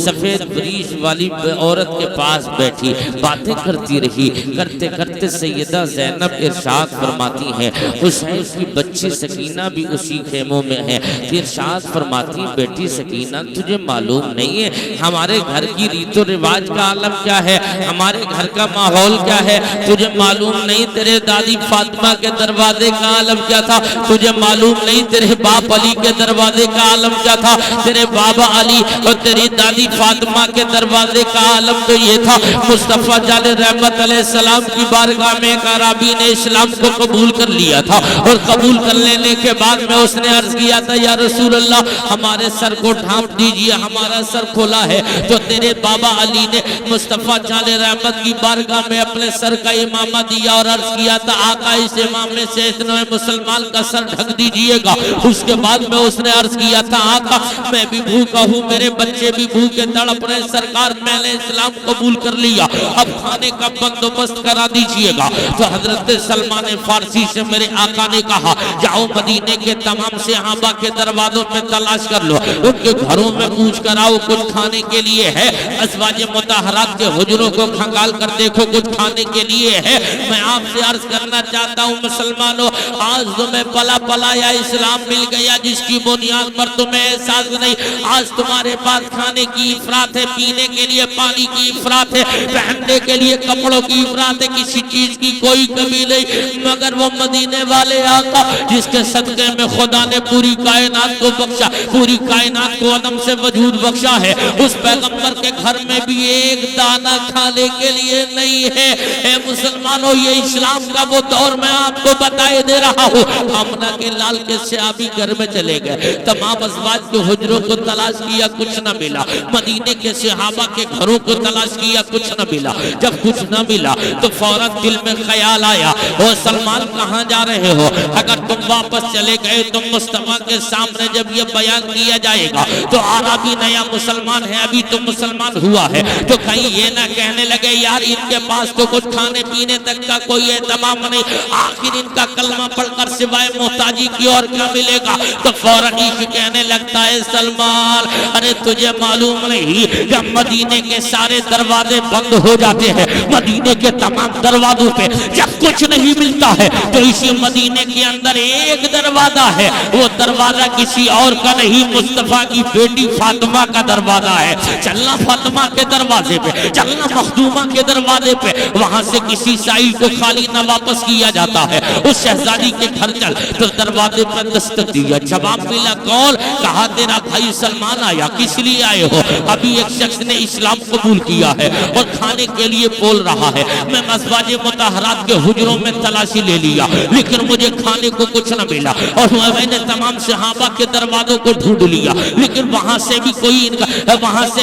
Speaker 5: सफेद बरीश वाली औरत के पास बैठी बातें करती रही। करते करते सैयदा ज़ैनब इरशाद फरमाती हैं, हुसैन की बच्ची सकीना भी उसी खेमों में है। इरशाद फरमाती बेटी सकीना तुझे मालूम नहीं है हमारे घर की रीतो रिवाज का आलम क्या है, हमारे घर का माहौल क्या है, तुझे मालूम नहीं तेरे दादी फातिमा के दरवाजे का आलम क्या था, तुझे मालूम नहीं तेरे बाप अली के दरवाजे का आलम क्या था, तेरे बाबा अली और तेरी दादी फातिमा के दरवाजे का आलम तो ये था। मुस्तफ़ा जाले रहमत अलैहिस्सलाम की बारगाह में एक अरबी ने इस्लाम को कबूल कर लिया था, और कबूल कर लेने के बाद में उसने अर्ज किया था या रसूल अल्लाह हमारे सर को ढांप दीजिए, हमारा सर खोला है। तो तेरे बाबा अली ने मुस्तफ़ा जाले रहमत की बारगाह में अपने सर का इमामा दिया और अर्ज किया था आका इस इमामे से इतने मुसलमान का सर ढक दीजिएगा। उसके बाद में उसने अर्ज किया था आका मैं भी भूखा हूँ, मेरे बच्चे भी भूखे तड़प रहे, सरकार मैंने इस्लाम कबूल कर लिया, अब खाने का बंदोबस्त करा दीजिएगा। तो हजरत सलमान फारसी से मेरे आका ने कहा जाओ मदीने के तमाम सहाबा के दरवाजों में तलाश कर लो, उनके घरों में पूछ कर आओ कुछ खाने के लिए है, अज़वाज मुतहहरात के हुजरों को खंगाल कर देखो कुछ खाने के लिए है। मैं आपसे अर्ज करना चाहता हूँ मुसलमानों, आज तुम्हें पला पलाया इस्लाम मिल गया जिसकी बुनियाद पर तुम्हें एहसास नहीं, आज तुम्हारे पास खाने की इफरात है, पीने के लिए पानी की इफरात है, पहनने के लिए कपड़ों की इफरात है, किसी चीज की कोई कमी नहीं, मगर वो मदीने वाले आका जिसके सदक़े में खुदा ने पूरी कायनात को बख्शा, पूरी कायनात को अदम से वजूद बख्शा है, उस पैगंबर के घर में भी एक दाना खाने के लिए नहीं है। ए मुसलमानों ये इस्लाम का वो दौर मैं आपको बताए दे रहा हूँ। आमना के लाल के सहाबी घर में चले गए, तमाम अज़वाज के हुजरों को तलाश किया कुछ न मिला, मदीने के सहाबा के घरों को तलाश किया कुछ न मिला। जब कुछ न मिला तो फौरन दिल में ख्याल आया ओ सलमान कहाँ जा रहे हो, अगर तुम वापस चले गए तो मुस्तफा के सामने जब ये बयान किया जाएगा तो अरबी नया मुसलमान है, अभी तो मुसलमान हुआ है, तो कहीं ये ना कहने लगे यार इनके पास तो कुछ खाने पीने तक का कोई एहतमाम नहीं, आखिर इनका कलमा पढ़कर सिवाय मोहताजी की और क्या मिलेगा। तो फौरन ही कहने लगता है सलमान अरे तुझे मालूम नहीं जब मदीने के सारे दरवाजे बंद हो जाते हैं, मदीने के तमाम दरवाजों पे जब कुछ नहीं मिलता है तो इसी मदीने के अंदर एक दरवाजा है, वो दरवाजा किसी और का नहीं मुस्तफा की बेटी फातिमा का दरवाजा है। चलना फातिमा के दरवाजे पे, चलना मखदूमा के दरवाजे पे, वहां से किसी साइल को खाली न वापस किया जाता है। उस शहजादी के घर चल तो दरवाजे पर दस्तक दिया, जवाब मिला कौन, कहा तेरा भाई सलमान आया, किस लिए आए हो, अभी एक शख्स ने इस्लाम कबूल किया है और खाने के लिए बोल रहा है, मैं अज़वाज मुतहहरात के हुजरों में तलाशी ले लिया लेकिन मुझे खाने को
Speaker 1: को कुछ न मिला। और मैंने तमाम सहाबा के दरवाजों को ढूंढ लिया, लेकिन वहां से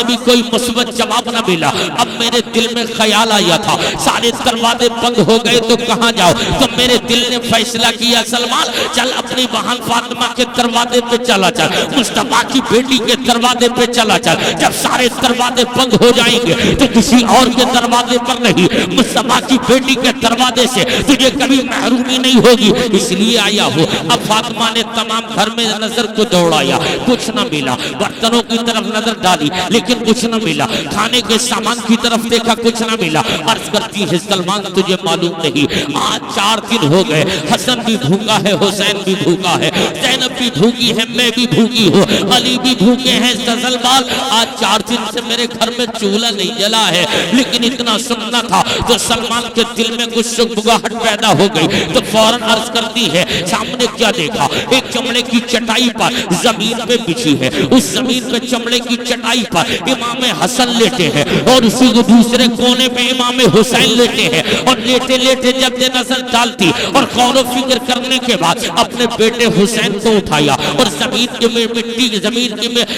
Speaker 1: भी कोई मुस्बत जवाब न मिला। अब मेरे दिल में ख्याल आया था सारे दरवाजे बंद हो गए तो कहाँ जाओ। तो मेरे दिल ने फैसला किया, सलमान चल अपनी बहन फातिमा के दरवाजे पे चला चल, मुस्तफा की बेटी के दरवाजे पे चला चल। जब सारे दरवाजे बंद हो जाएंगे तो किसी और के दरवाजे पर नहीं, मुस्तफा की बेटी के दरवाजे से तुझे कभी महरूमी नहीं होगी, इसलिए आया हो। अब फातिमा ने तमाम घर में नजर को दौड़ाया, कुछ न मिला। बर्तनों की तरफ नजर डाली लेकिन कुछ न मिला। खाने के सामान की तरफ देखा, कुछ न मिला। अर्ज करती है, सलमान तुझे मालूम नहीं, आज 4 दिन हो गए, हसन भी भूखा है, हुसैन भी भूखा है, ज़ैनब भी भूखी है, मैं भी भूखी हूँ, अली भी भूखे हैं। सलमान आज 4 दिन से मेरे घर में चूल्हा नहीं जला है। लेकिन इतना सुनना था तो सलमान के दिल में कुछ शुगबुगाहट पैदा हो गई। तो फौरन अर्ज करती है, सामने क्या देखा, एक चमड़े की चटाई पर जमीन पे बिछी है, उस जमीन पे चमड़े की चटाई पर इमाम हसन लेटे हैं और उसी को दूसरे कोने पे इमाम हुसैन लेटे हैं। और लेटे लेटे जब ये नजर डालती और गौर व फिक्र करने के बाद अपने बेटे हुसैन को उठाया और जमीन की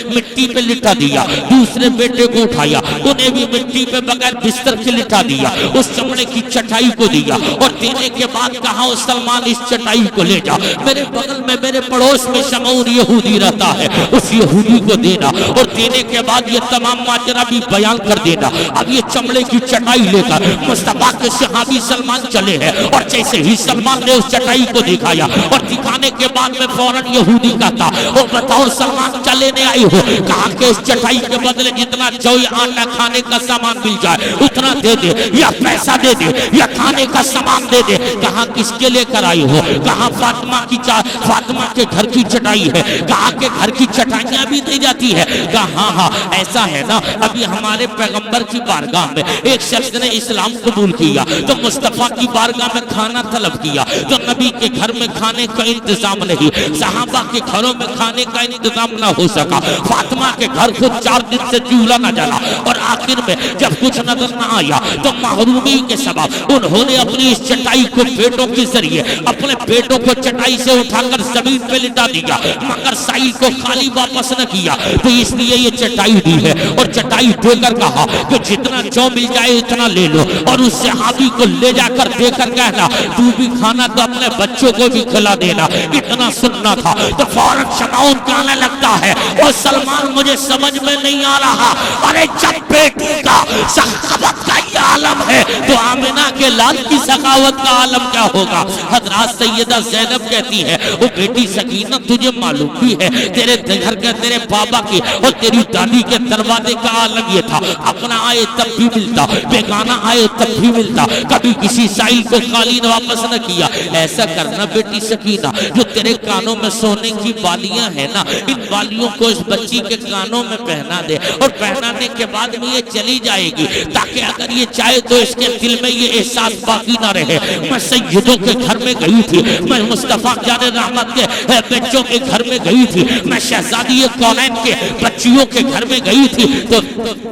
Speaker 1: मिट्टी पे लिटा दिया। दूसरे बेटे को उठाया, उन्हें भी मिट्टी पे बगैर बिस्तर के लिटा दिया, उस चमड़े की चटाई को दिया और देने के बाद कहा, सलमान इस चटाई को ले जा, मेरे बगल में मेरे पड़ोस में शमऊन यहूदी रहता है, उस यहूदी को देना। और देने के बाद ये तमाम माजरा भी बयान कर देना। अब ये चमड़े की चटाई लेकर मुस्तफा के सहाबी सलमान चले हैं और जैसे ही सलमान ने उस चटाई को दिखाया और दिखाने के बाद में फौरन यहूदी का था, और बताओ सलमान क्या लेने आई हो। कहा कि इस चटाई के बदले जितना जौ आटा खाने का सामान मिल जाए उतना दे दे, या पैसा दे दे या खाने का सामान दे दे। कहा किसके लेकर आई हो। कहा फातिमा के घर की चटाई है। कहा के घर की चटाइयां भी दी जाती है। कहा हाँ ऐसा है ना, अभी हमारे पैगंबर की बारगाह में एक शख्स ने इस्लाम कबूल किया तो मुस्तफा की बारगाह में खाना तलब किया, तो नबी के घर में खाने का इंतजाम नहीं, सहाबा के घरों में खाने का इंतजाम ना हो सका। फातिमा के घर को 4 दिन से चूल्हा न जला और आखिर में जब कुछ नजर न आया तो महरूमी के सबब उन्होंने अपनी इस चटाई को पेटों के जरिए अपने पेटों को चटाई से उठाकर जमीन पे लिटा दिया, मगर साई को खाली वापस न किया। तो इसलिए ये चटाई दी है और चटाई देकर कहा कि जितना जौ मिल जाए इतना ले लो, और उस सहाबी को ले जाकर देकर कहना तू भी खाना तो अपने बच्चों को भी खिला देना। इतना सुनना था तो फौरन शमऊन कहने लगता है, और सलमान मुझे समझ में नहीं आ रहा, अरे जब बेटी का सखावत का ये आलम है तो आमिना के लाल की सखावत का आलम क्या होगा। हजरात सैयदा ज़ैनब कहती है, वो बेटी सकीना तुझे मालूम भी है तेरे घर के तेरे बाबा की और तेरी दादी के दरवाजे का आलम ये था, अपना आए तब भी मिलता, बेगाना आए तब भी मिलता, कभी किसी साइल को कालीन वापस न किया। ऐसा करना बेटी सकीना, जो तेरे कानों में सोने की बालियां है ना, इन बालियों को इस बच्ची के कानों में पहना दे और पहनाने के बाद में ये चली जाएगी, ताकि अगर ये चाहे तो इसके दिल में ये एहसास बाकी ना रहे। मैं सैयदों के घर में गई थी, मैं मुस्तफा जाने रहमत के बच्चों के घर में गई थी, मैं शहजादी कौनैन के बच्चियों के घर में गई थी, तो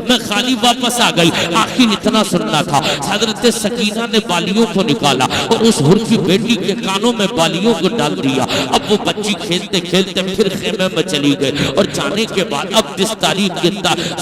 Speaker 1: मैं खाली वापस आ गई। आखिर इतना सुनना था। हजरत सकीना ने बालियों को निकाला और उस हुर की बेटी के कानों में बालियों को डाल दिया। अब वो बच्ची खेलते खेलते फिर खेमे में चली गई और जाने के बाद अब 10 तारीख के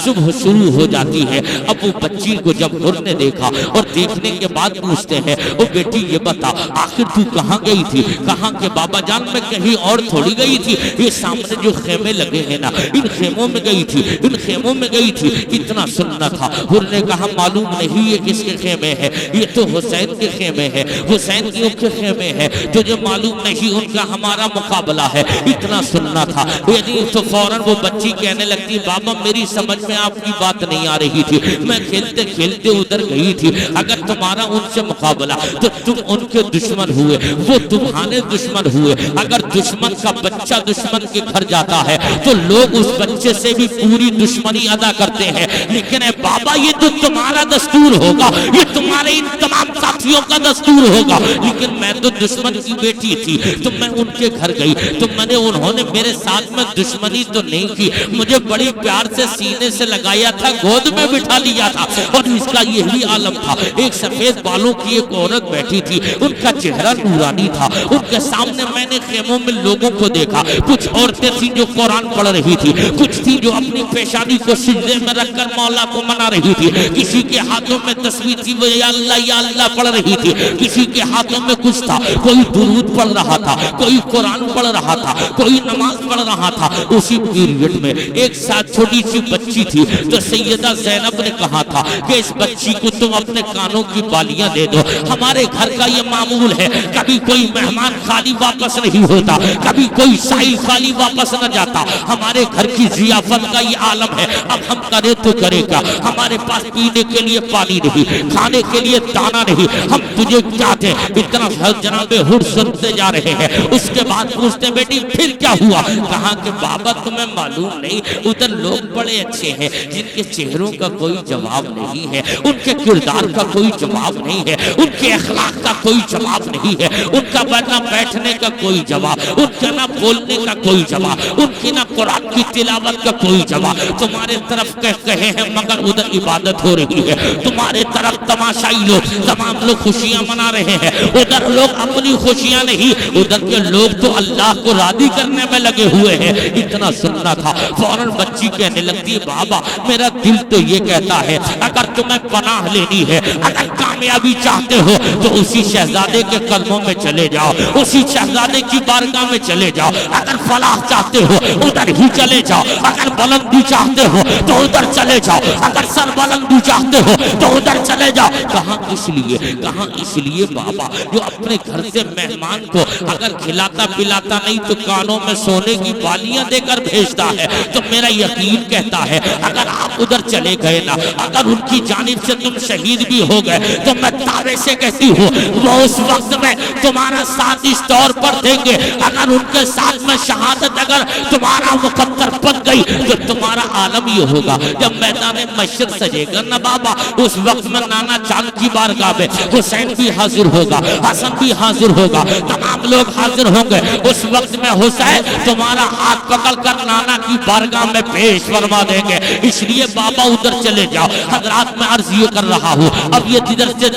Speaker 1: सुबह शुरू हो जाती है। अब वो बच्ची को जब हुर ने देखा और देखने के बाद पूछते हैं, वो बेटी ये बता आखिर तू कहाँ गई थी। कहाँ के बाबा जान मैं कहीं और थोड़ी गई थी, ये सामने जो खेमे लगे हैं ना इन खेमों में गई थी, इन खेमों में गई थी। इतना सुनना था। हुर ने कहा मालूम नहीं ये किसके खेमे है, ये तो हुसैन के खेमे है, हुसैन की उनके खेमे है, तुझे मालूम नहीं उनका हमारा मुकाबला है। इतना सुनना था। यदि तो फौरन वो बच्ची कहने लगती, बाबा मेरी समझ में आपकी बात नहीं आ रही थी, मैं खेलते खेलते उधर गई थी, अगर तुम्हारा उनसे मुकाबला तो तुम उनके दुश्मन हुए, वो तुम्हारे दुश्मन हुए। अगर दुश्मन का बच्चा दुश्मन के घर जाता है तो लोग उस बच्चे से भी पूरी दुश्मनी अदा करते हैं, लेकिन बाबा ये तो तुम्हारा दस्तूर होगा, ये तुम्हारे इन तमाम साथियों का दस्तूर होगा। लेकिन मैं तो दुश्मन की बेटी थी, तो मैं उनके घर गई तो मैंने उन्होंने मेरे साथ में दुश्मनी तो नहीं की, मुझे बड़ी प्यार से सीने से लगाया था, गोद में बिठा लिया था और इसका यही आलम था। एक सफेद बालों की एक औरत बैठी थी, उनका चेहरा नूरानी था, उन उनके सामने मैंने खेमों में लोगों को देखा, कुछ औरतें थी जो कुरान पढ़ रही थी, कुछ थी जो अपनी पेशानी को सिजदे में रखकर मौला को मना रही थी, किसी के हाथों में तस्वीर थी वो या अल्लाह पढ़ रही थी, किसी के हाथों में कुछ था, कोई दुरूद पढ़ रहा था, कोई कुरान पढ़ रहा था, कोई नमाज पढ़ रहा था। उसी पीरियड में एक साथ छोटी सी बच्ची थी, तो सैयदा ज़ैनब ने कहा था कि इस बच्ची को तुम अपने कानों की बालियां दे दो। हमारे घर का ये मामूल है, कभी कोई मेहमान खाली वापस नहीं होता, कभी कोई साइल खाली वापस न जाता। हमारे घर की जियाफत का ये आलम है, अब हम करे तो करेगा। हमारे पास पीने के लिए पानी नहीं, खाने के लिए दाना नहीं, हम तुझे क्या थे। इतना जनाबे हुर सुनते जा रहे हैं। उसके बाद पूछते बेटी फिर क्या हुआ? कहा कि बाबा तुम्हें मालूम नहीं, उधर लोग बड़े अच्छे हैं जिनके चेहरों का कोई जवाब नहीं है, उनके किरदार का कोई जवाब नहीं है, उनके अखलाक का कोई जवाब नहीं है, उनका ना बैठने का कोई जवाब, उनका ना बोलने का कोई जवाब, उनकी ना कुरान की तिलावत का कोई जवाब। तुम्हारे तरफ कहे हैं मगर उधर इबादत हो रही है, तुम्हारे तरफ तमाशाई लोग तमाम लोग खुशियां मना रहे हैं, उधर लोग अपनी खुशियां नहीं, उधर के लोग तो अल्लाह को राजी करने में लगे हुए हैं। इतना सुनना था। फौरन बच्ची कहने लगती है बाबा मेरा दिल तो ये कहता है अगर तुम्हें पनाह लेनी है, अगर कामयाबी चाहते हो तो उसी शहजादे के कदमों में चले जाओ, उसी शहजादे की बारगाह में चले जाओ। अगर फलाह चाहते हो उधर ही चले जाओ, अगर बुलंदी चाहते हो तो उधर चले जाओ, अगर सरबुलंदी चाहते हो तो उधर चले जाओ। कहाँ इसलिए, कहाँ इसलिए बाबा जो अपने घर से मेहमान को अगर खिलाता पिलाता नहीं तो कानों में सोने की बालियां देकर भेजता है। तो मेरा यकीन कहता है अगर आप उधर चले गए ना, अगर उनकी जानिब से तुम शहीद भी हो गए तो मैं दावे से कहती हूँ वो उस वक्त में तुम्हारा साथ इस तौर पर देंगे। अगर उनके साथ में शहादत अगर तुम्हारा मुकद्दर बन गई तो तुम्हारा आलम ये होगा जब मैदान मशर सजेगा ना बाबा, उस वक्त में नाना चांद की बारगाह में हुसैन भी हाजिर होगा, हसन भी हाजिर होगा, तमाम लोग हाजिर होंगे। उस वक्त में हुसैन तुम्हारा हाथ पकड़कर नाना की बारगाह में पेश फरमा देंगे। इसलिए बाबा उधर चले जाओ। हजरात में अर्ज ये कर रहा हूँ, अब ये इधर से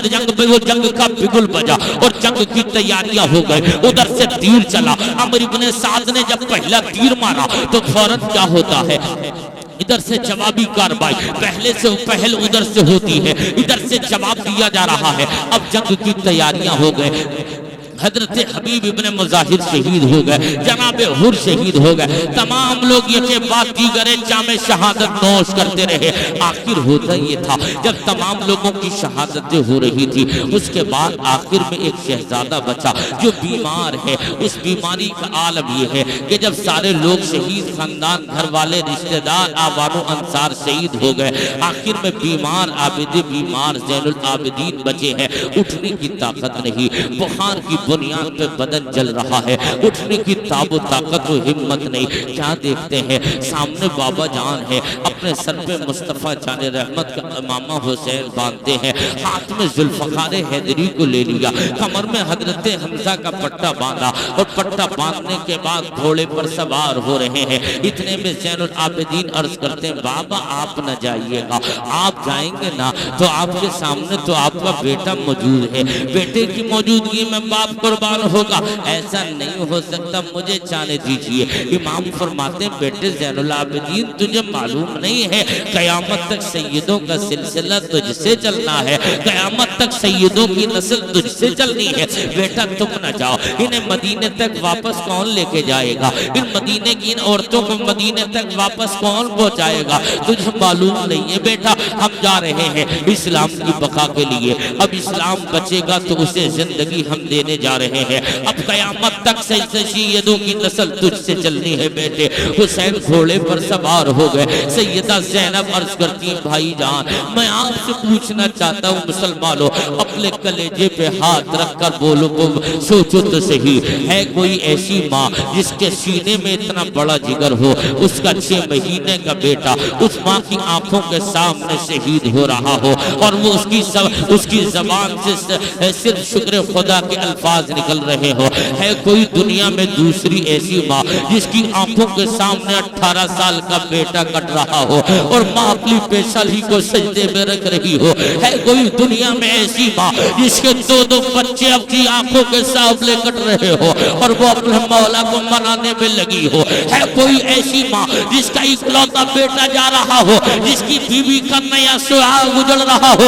Speaker 1: वो जंग का बिगुल बजा और जंग की तैयारियां हो गई। उधर से तीर चला, अमर इब्ने साद ने जब पहला तीर मारा तो फौरन क्या होता है, इधर से जवाबी कार्रवाई पहले से पहल उधर से होती है, इधर से जवाब दिया जा रहा है। अब जंग की तैयारियां हो गए। हजरत हबीब इब्ने मुजाहिर शहीद हो गए, जनाब हुर शहीद हो गए, तमाम लोग ये के बाद दीगरे जामे शहादत नोश करते रहे। आखिर होता ये था जब तमाम लोगों की शहादतें हो रही थी, उसके बाद आखिर में एक शहजादा बचा जो बीमार है। उस बीमारी का आलम ये है कि जब सारे लोग शहीद, खानदान, घर वाले, रिश्तेदार, आवानो अंसार शहीद हो गए, आखिर में बीमार आबिद बीमार ज़ैनुल आबिदीन बचे हैं। उठने की ताकत नहीं, बुखार की बुनियाद पे बदन जल रहा है, उठने की ताबो ताकत और हिम्मत नहीं। क्या देखते हैं सामने बाबा जान है, अपने सर पे मुस्तफ़ा जाने रहमत का इमामा हुसैन बांधते हैं, हाथ में जुल्फ़कार हैदरी को ले लिया, कमर में हजरत हमजा का पट्टा बांधा और पट्टा बांधने के बाद घोड़े पर सवार हो रहे हैं। इतने में ज़ैनुल आबिदीन अर्ज करते हैं बाबा आप न जाइएगा, आप जाएंगे ना तो आपके सामने तो आपका बेटा मौजूद है, बेटे की मौजूदगी में बाप कुर्बान होगा, ऐसा नहीं हो सकता, मुझे जाने दीजिए। इमाम फरमाते बेटे ज़ैनुल आबिदीन तुझे मालूम नहीं है कयामत तक सैयदों का सिलसिला तुझसे चलना है, कयामत तक सैयदों की नस्ल तुझसे चलनी है। बेटा तुम न जाओ, इन्हें मदीने तक वापस कौन लेके जाएगा, इन मदीने की इन औरतों को मदीने तक वापस कौन पहुंचाएगा, तुझे मालूम नहीं है बेटा, हम जा रहे हैं इस्लाम की बका के लिए। अब इस्लाम बचेगा तो उसे जिंदगी हम देने जा रहे हैं, अब कयामत तक सैयदों की नस्ल तुझसे चलनी है बेटे। हुसैन घोड़े पर सवार हो गए। सैयदा ज़ैनब अर्ज करती है भाई जान मैं आपसे पूछना चाहता हूँ मुसलमानों, अपने कलेजे पे हाथ रखकर बोलो, सोचो तो सही, है कोई ऐसी माँ जिसके सीने में इतना बड़ा जिगर हो, उसका 6 महीने का बेटा उस माँ की आंखों के सामने शहीद हो रहा हो और वो उसकी जबान से सिर्फ शुक्र खुदा के अल्फाज अल्फाज निकल रहे हो। है कोई दुनिया में दूसरी ऐसी माँ जिसकी आंखों के सामने 18 साल का बेटा कट रहा हो और माँ अपनी पेशानी को सजदे में रख रही हो? है कोई दुनिया में ऐसी माँ जिसके दो बच्चे अपनी आंखों के सामने कट रहे हो और वो अपने मौला को मनाने में लगी हो? है कोई ऐसी माँ जिसका इकलौता बेटा जा रहा हो, जिसकी बीवी का नया सुहाग गुजर रहा हो,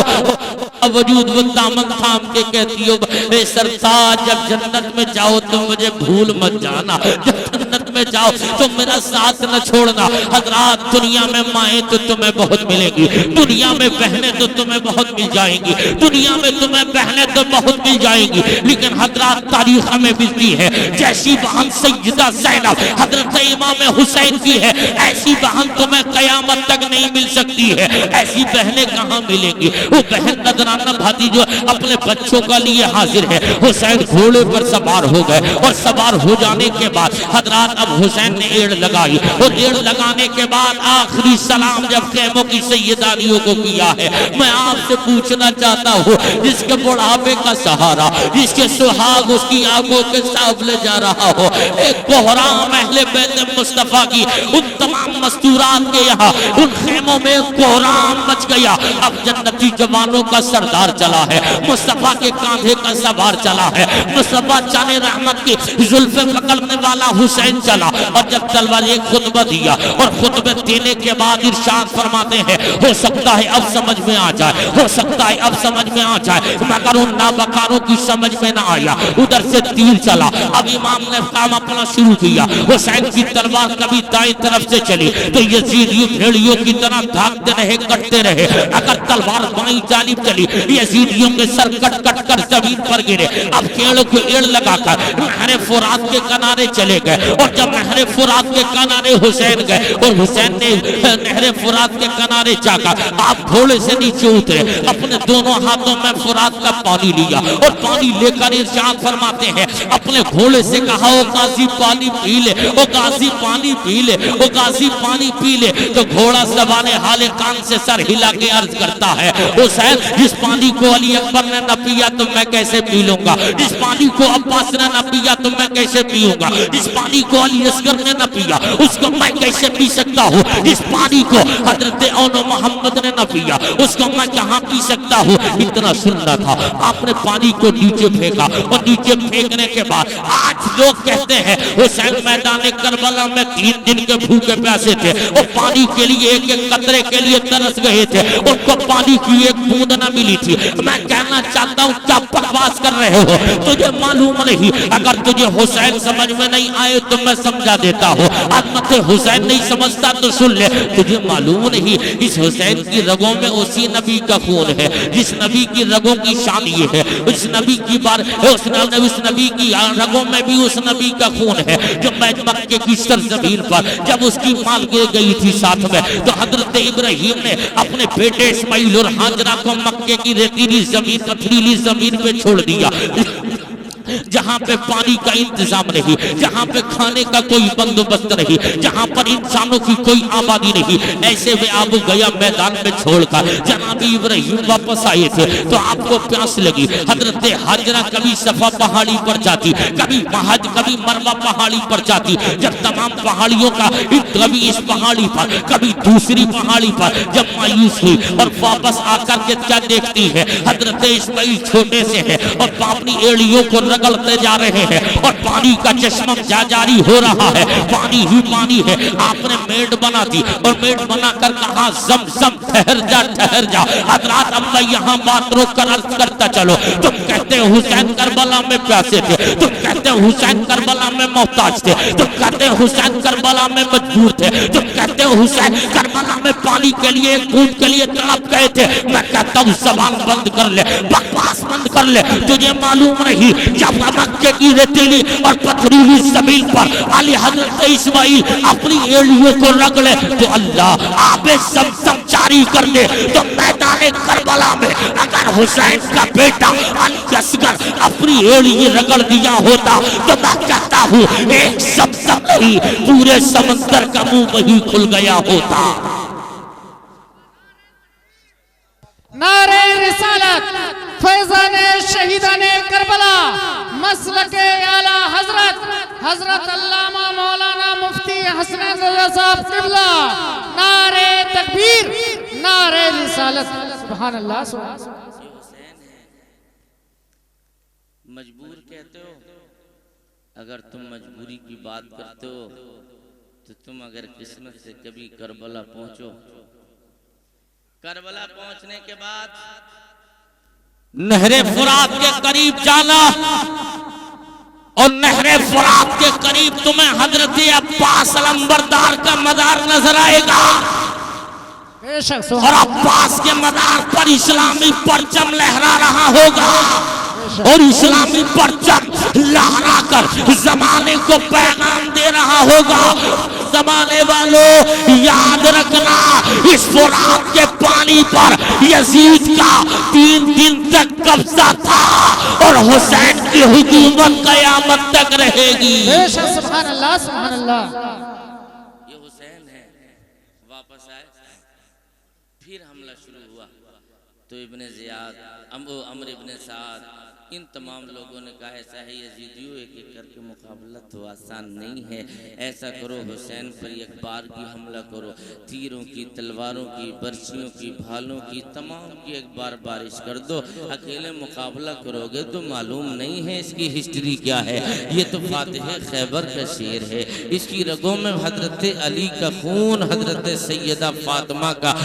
Speaker 1: वजूद वो दामन थाम के कहती हो ए सरताज जब जन्नत में जाओ तो मुझे भूल मत जाना, जब जन्नत में जाओ तो मेरा साथ न छोड़ना। हजरात दुनिया में माएँ तो तुम्हें बहुत मिलेंगी, दुनिया में बहनें तो तुम्हें बहुत मिल जाएंगी, दुनिया में तुम्हें बहनें तो बहुत मिल जाएंगी, लेकिन हजरात तारीख हमें मिलती है जैसी बहन सैयदा ज़ैनब हजरत इमाम हुसैन की है, ऐसी बहन तुम्हें कयामत तक नहीं मिल सकती है। ऐसी बहनें कहाँ मिलेंगी? वो बहन नजराना भाती जो अपने बच्चों का लिए हाजिर है। हुसैन घोड़े पर सवार हो गए और सवार हो जाने के बाद हजरात अब हुसैन ने एड़ लगाई और एड़ लगाने के बाद आखिरी सलाम जब खेमों की सैयदानियों को किया है, मैं आपसे पूछना चाहता हूँ जिसके बुढ़ापे का सहारा, जिसके सुहाग उसकी आंखों के सामने जा रहा हो, एक कोहराम अहले बैत मुस्तफा की उन तमाम मस्तूरात के यहाँ उन खेमों में कोहराम मच गया। अब जन्नती जवानों का सरदार चला है, मुस्तफा के कांधे का सवार चला है, मुस्तफा जाने रहमत की जुल्फे पकड़ने वाला हुसैन चला और जब तलवार एक खुतबा दिया और खुतबे देने के बाद इरशाद फरमाते हैं हो सकता है अब समझ में आ जाए, हो सकता है अब समझ में आ जाए, मगर उन नाबकारों की समझ में ना आया। उधर से तीर चला, अब इमाम ने काम अपना शुरू किया, हुसैन की तलवार कभी दाएं तरफ से चली तो यजीदियों भेड़ियों की तरह भागते रहे, कटते रहे। अगर तलवार बाईं जानिब चली यजीदियों के सर कट कट कर जमीन पर गिरे। अब केड़ों को एड़ लगाकर नहरे फुरात के किनारे चले गए और जब नहरे फुरात के किनारे हुसैन गए और हुसैन ने नहरे फुरात के किनारे जाकर आप घोड़े से नीचे उतरे, अपने दोनों हाथों में फुरात का पानी लिया और पानी लेकर इरशाद फरमाते हैं अपने घोड़े से कहा ओ गाजी पानी पी ले, ओ गाजी पानी पी ले, ओ गाजी पानी पी ले। तो घोड़ा सवाने हाले कान से सर हिला के अर्ज करता है हुसैन जिस पानी को अली अकबर ने न पिया तो मैं कैसे पी लूंगा, जिस पानी को अब्बास ने न पिया तो मैं कैसे पीऊंगा, जिस पानी को अली असगर ने न पिया उसको मैं कैसे पी सकता हूँ, जिस पानी को हजरत औनो मोहम्मद ने न पिया उसको मैं कहाँ पी सकता हूँ। इतना सुनना था, आपने पानी को नीचे फेंका और नीचे फेंकने के बाद आज लोग कहते हैं हुसैन मैदान करबला में 3 दिन के भूखे प्यासे थे और पानी के लिए एक एक कतरे के लिए तरस गए थे, उनको पानी की एक बूंद न मिली थी। मैं कहना चाहता हूँ क्या बकवास कर रहे हो, तुझे मालूम नहीं? अगर तुझे हुसैन समझ में नहीं आए तो मैं समझा देता हूँ, अदमत हुसैन नहीं समझता तो सुन ले। तुझे मालूम नहीं इस हुसैन की रगों में उसी नबी का खून है जिस नबी की रगों की शान ये है, उस नबी की बार उस नबी की रगों में भी उस नबी का खून है जो मक्के की सरजमीन पर जब उसकी माल गिर गई थी साथ में तो हजरत इब्राहिम ने अपने बेटे इस्माइल और हाजरा को मक्के की रेतीली जमीन पथरीली जमीन पे छोड़ दिया जहाँ पे पानी का इंतजाम नहीं, जहाँ पे खाने का कोई बंदोबस्त नहीं, जहाँ पर इंसानों की कोई आबादी नहीं, ऐसे में आप गया मैदान में छोड़कर जनाब इब्राहिम वापस आए थे तो आपको प्यास लगी। हजरत हाजरा कभी सफा पहाड़ी पर जाती, कभी मरवा पहाड़ी पर जाती, जब तमाम पहाड़ियों का कभी इस पहाड़ी पर कभी दूसरी पहाड़ी पर जब मायूस हुई और वापस आकर के क्या देखती है हजरत इस्माइल छोटे से है और अपनी एड़ियों को रगड़ते जा रहे हैं और पानी का चश्मा जारी हो रहा है, पानी ही पानी है। आपने मेड बना दी और मेड बनाकर कहा जम ठहर जा। हजरात अब मैं यहाँ बात रोक कर अर्ज करता चलो, तुम कहते हो हुसैन करबला में प्यासे थे, तुम कहते हो हुसैन करबला में मोहताज थे, तुम कहते हो हुसैन करबला में मजबूर थे, तुम कहते हो हुसैन करबला में पानी के लिए खून के लिए तड़प गए थे। मैं कहता हूँ जबान बंद कर ले, बकवास बंद कर ले। तुझे मालूम नहीं जब मक्के की रेतीली और पथरीली जमीन पर अली हजरत इस्माइल अपनी एड़ियों को रगड़े तो अल्लाह आबे सब जारी कर दे तो मैदान करबला में अगर हुसैन का बेटा अली असगर अपनी एड़ी रगड़ दिया होता तो मैं कहता हूँ एक सब नहीं पूरे समंदर का मुंह वही खुल गया होता।
Speaker 4: नारे रिसालत फैजान शहीदान करबला मसलके आला हजरत हजरत अल्लामा मौलाना मुफ्ती हसनैन रजा साहब क़िबला। नारे तकबीर, नारे रिसालत। सुभान अल्लाह, सुभान अल्लाह।
Speaker 5: ये हुसैन है। मजबूर कहते हो, अगर तुम मजबूरी की बात करते हो तो तुम अगर किस्मत से कभी करबला पहुंचो, करबला पहुंचने के बाद
Speaker 1: नहरे फुरात के करीब जाना और नहरे फुरात के करीब तुम्हें हजरत अब्बास अलंबरदार का मदार नजर आएगा
Speaker 4: बेशक
Speaker 1: और अब्बास के मदार पर इस्लामी परचम लहरा रहा होगा और इस्लामी परचम लहरा कर जमाने को पैगाम दे रहा होगा। जमाने वालों याद रखना, इस फुरात के पानी पर यजीद का 3 दिन तक कब्जा था और हुसैन की हुकूमत कयामत तक रहेगी।
Speaker 4: बेशक, सुभान अल्लाह, सुभान अल्लाह।
Speaker 5: ये हुसैन है। वापस आए, फिर हमला शुरू हुआ तो इब्ने ज़ियाद, अमर इब्ने साद, इन तमाम लोगों ने कहा ऐसा है यजीदियों, एक एक करके मुकाबला तो आसान नहीं है। ऐसा करो, हुसैन पर एक बार की हमला करो, तीरों की, तलवारों की, बर्छियों की, भालों की, तमाम की एक बार बारिश कर दो। अकेले मुकाबला करोगे तो मालूम नहीं है इसकी हिस्ट्री क्या है। ये तो फातिह खैबर का शेर है, इसकी रगों में हजरत अली का खून, हजरत सैयदा फातिमा का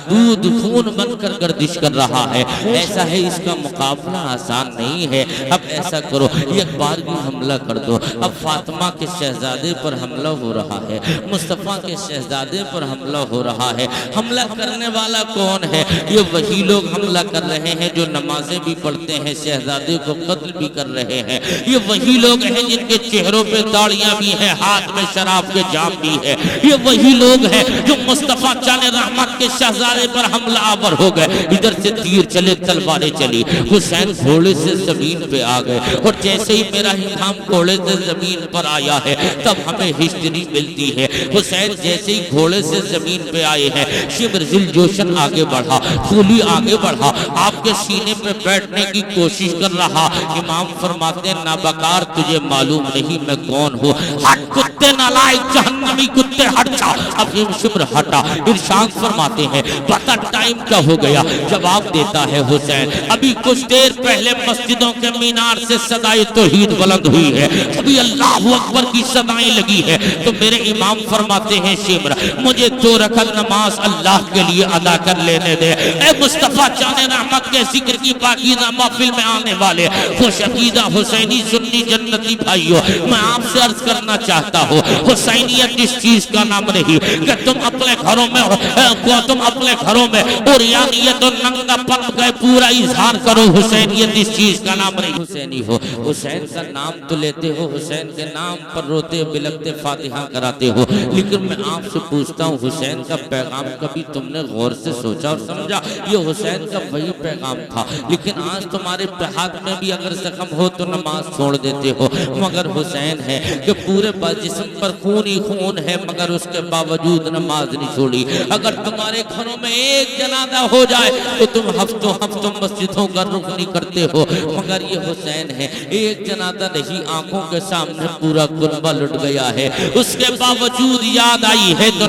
Speaker 5: दूध खून बनकर गर्दिश कर रहा है। ऐसा है, इसका मुकाबला आसान नहीं है। अब ऐसा करो, एक बार भी हमला कर दो। अब फातिमा के शहजादे पर हमला हो रहा है, मुस्तफ़ा के शहजादे पर हमला हो रहा है। हमला करने वाला कौन है? ये वही लोग हमला कर रहे हैं जो नमाजें भी पढ़ते हैं, शहजादे को कत्ल भी कर रहे हैं। ये वही लोग हैं जिनके चेहरों पे दाढ़ियां भी हैं, हाथ में शराब के जाम भी है। ये वही लोग हैं जो मुस्तफ़ा जाने रहमत के शहजादे पर हमला आवर हो गए। इधर से तीर चले, तलवारें चली, हुसैन घोड़े से जमीन पे आ गए और जैसे ही मेरा इमाम घोड़े से जमीन पर आया है तब हमें हिस्ट्री मिलती है। हुसैन जैसे ही घोड़े से जमीन पे आए हैं, शिब्र जोशन आगे बढ़ा, फूली आगे बढ़ा, आपके सीने पे बैठने की कोशिश कर रहा। इमाम फरमाते नाबकार, तुझे मालूम नहीं मैं कौन हूँ? हट कुत्ते नालायक जहन्नमी कुत्ते, हट जा। अब शिब्र हटा। इरशाद फरमाते हैं पता टाइम क्या हो गया? जवाब देता है हुसैन, अभी कुछ देर पहले मस्जिदों के मीनार से सदाए तौहीद बुलंद हुई है, अभी अल्लाह अकबर की सदाएं लगी है। तो मेरे इमाम फरमाते हैं शिब्र, मुझे 2 रकअत नमाज अल्लाह के लिए अदा कर लेने दे। ए मुस्तफा जाने रहमत के जिक्र की पाकीज़ा महफिल में आने वाले खुश अकीदा हुसैनी सुन्नी जन्नती भाइयों, मैं आपसे अर्ज करना चाहता हूँ, हुसैनियत इस चीज का नाम नहीं कि तुम अपने घरों में और यानियत और नंगापन का पूरा इजहार करो। हुसैनियत इस चीज का नाम नहीं। हुसैनी हो, हुसैन का नाम तो लेते हो, हुसैन के नाम पर रोते बिलखते फातिहा कराते हो, लेकिन मैं आपसे पूछता हूँ हुसैन का पैगाम कभी तुमने गौर से सोचा और समझा? ये हुसैन का वही पैगाम था, लेकिन आज तुम्हारे हाथ में भी अगर जख्म हो तो नमाज छोड़ देते हो। मगर हुसैन है कि पूरे जिस्म पर खून ही खून है, मगर उसके बावजूद नमाज नहीं छोड़ी। अगर तुम्हारे घरों में एक जनाजा हो जाए तो तुम हफ्तों हफ्तों मस्जिदों का रुख नहीं करते हो, मगर ये हुसैन है, एक जनाजा नहीं, आंखों के सामने पूरा कुर्बा लुट गया है, उसके बावजूद याद आई है तो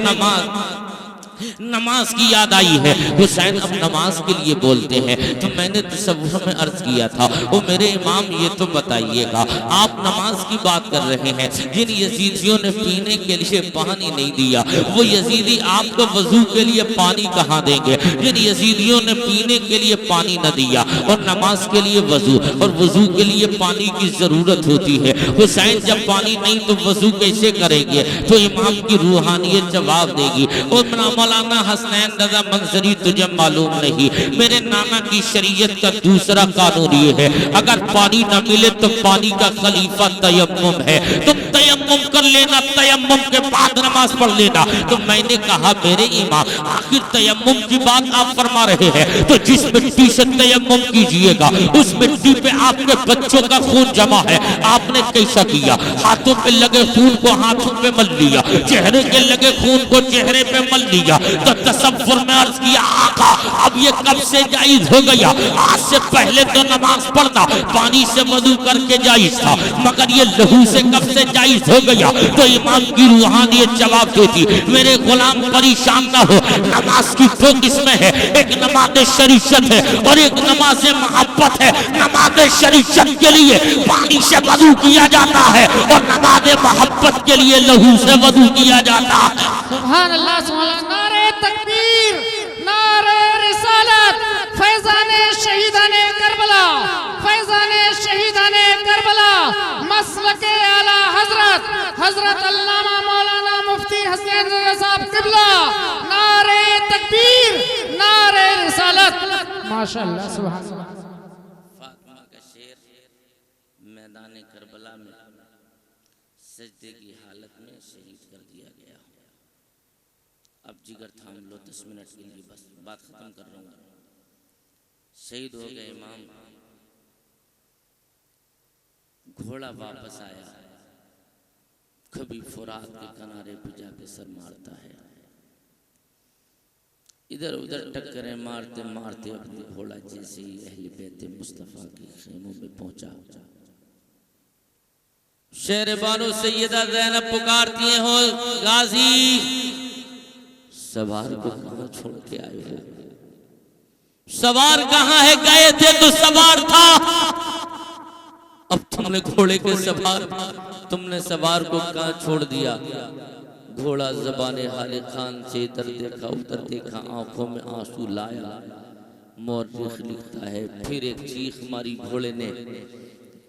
Speaker 5: नमाज की याद आई है। हुसैन अब नमाज के लिए बोलते हैं। तो मैंने तसव्वुर में अर्ज किया था, वो मेरे इमाम ये तो बताइएगा, आप नमाज की बात कर रहे हैं, जिन यजीदियों ने पीने के लिए पानी नहीं दिया, वो यजीदी आपको वजू के लिए पानी कहाँ देंगे? जिन यजीदियों ने पीने के लिए पानी न दिया और नमाज के लिए वजू, और वजू के लिए पानी की जरूरत होती है, हुसैन जब पानी नहीं तो वजू कैसे करेंगे? तो इमाम की रूहानियत जवाब देगी। और मौलाना हसनैन रजा मंजरी, तुझे मालूम नहीं, मेरे नाना की शरीयत का दूसरा कानून ये है, अगर पानी न मिले तो पानी का खलीफा तयम्मुम है, तुम तयम्मुम कर लेना, तयम्मुम के बाद नमाज पढ़ लेना। तो मैंने कहा मेरे इमाम, आखिर तयम्मुम की बात आप फरमा रहे हैं, तो जिस मिट्टी से तयम्मुम कीजिएगा उस मिट्टी पे आपके बच्चों का खून जमा है, आपने कैसा किया? हाथों पे लगे खून को हाथों पे मल लिया, चेहरे के लगे खून को चेहरे पे मल लिया,
Speaker 1: तो तसव्वुर में अर्ज किया आका अब ये कब से जायज हो गया? आज से पहले तो नमाज पढ़ना पानी से वजू करके जायज था, मगर ये लहू से कब से जायज हो गया? तो इमाम की रूहानियत जवाब देती मेरे गुलाम परेशान ना हो, नमाज की दो किस्में है, एक नमाज शरीयत है और एक नमाज मोहब्बत है। नमाज शरीयत के लिए पानी से वजू किया जाता है और नमाज मोहब्बत के लिए लहू से वजू किया जाता है।
Speaker 4: सुभान अल्लाह सुभान अल्लाह। नारे तकबीर, नारे रिसालत, फैजाने शहीदाने करबला, फैजाने शहीदाने करबला, मसलके आला हजरत हजरत अल्लामा मौलाना मुफ्ती हसनैन रज़ा साहब किबला। नारे तकबीर, नारे रिसालत। माशाअल्लाह सुभान अल्लाह।
Speaker 5: फातिमा का शेर मैदान करबला में सजदे की हालत में शहीद कर दिया गया। अब जिगर थाम लो 10 मिनट के लिए, बस बात खत्म कर रहा हूँ। शहीद हो गए इमाम, घोड़ा वापस आया, कभी फुरात के किनारे पे जाके सर मारता है, इधर उधर टक्करें मारते मारते अपनी घोड़ा जैसे ही अहले बैत मुस्तफा के खेमों में पहुंचा, शेर बानो सैयदा ज़ैनब पुकारती हैं हो गाजी सवार को कहाँ छोड़ के आए हो? सवार कहाँ है? गए थे तो सवार था, अब तुमने घोड़े के सवार, तुमने सवार को कहाँ छोड़ दिया? घोड़ा ज़बाने हाले खान से इधर देखा उधर देखा, आंखों में आंसू लाया। मौर्रिख लिखता है फिर एक चीख मारी घोड़े ने,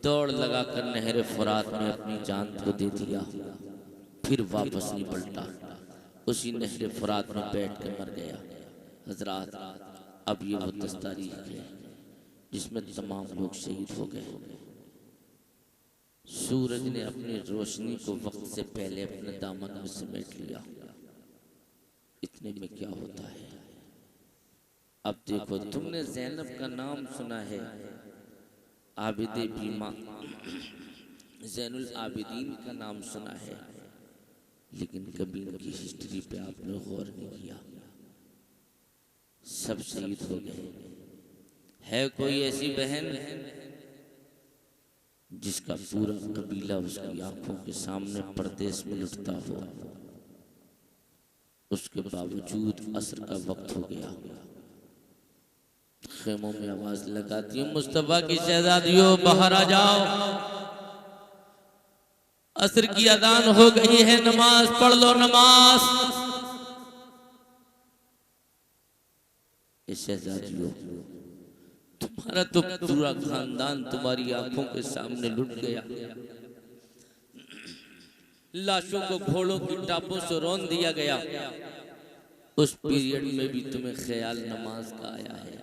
Speaker 5: दौड़ लगाकर नहर फुरात में अपनी जान को दे दिया, फिर वापस नहीं पलटा, उसी नहर फुरात में बैठ कर मर गया। हजरात अब ये वो 10 तारीख है जिसमें तमाम लोग शहीद हो गए। सूरज ने अपनी रोशनी को वक्त से पहले अपने दामन में समेट लिया। इतने में क्या होता है? अब देखो, तुमने ज़ैनब का नाम सुना है, आबिदे बीमा ज़ैनुल आबिदीन का नाम सुना है, लेकिन कभी इनकी हिस्ट्री पे आपने गौर नहीं किया। सब शहीद हो गए। है कोई ऐसी बहन जिसका पूरा कबीला उसकी आंखों के सामने परदेश में लुटता हो, उसके बावजूद असर का वक्त हो गया, खेमों में आवाज लगाती हूँ मुस्तफा की शहजादियों बाहर आ जाओ, असर की अजान हो गई है, नमाज पढ़ लो नमाज। शहजादियों तुम्हारा तो पूरा खानदान तुम्हारी आंखों के सामने लुट गया, लाशों को घोड़ों की टापों से रौंद दिया गया। उस पीरियड में भी तुम्हें ख्याल नमाज का आया है।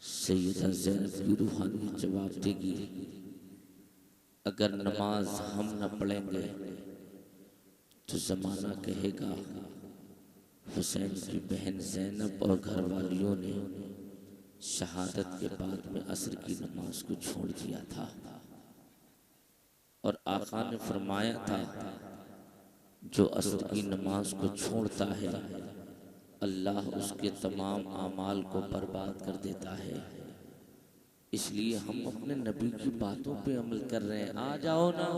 Speaker 5: सैयदा ज़ैनब की रूहानी जवाब देगी, अगर नमाज हम न पढ़ेंगे तो जमाना कहेगा हुसैन की बहन ज़ैनब और घर वालियों ने शहादत के बाद में असर की नमाज को छोड़ दिया था। और आका ने फरमाया था, जो असर की नमाज को छोड़ता है अल्लाह उसके तमाम आमाल को बर्बाद कर देता है। इसलिए हम अपने नबी की बातों पे अमल कर रहे हैं। आ जाओ ना,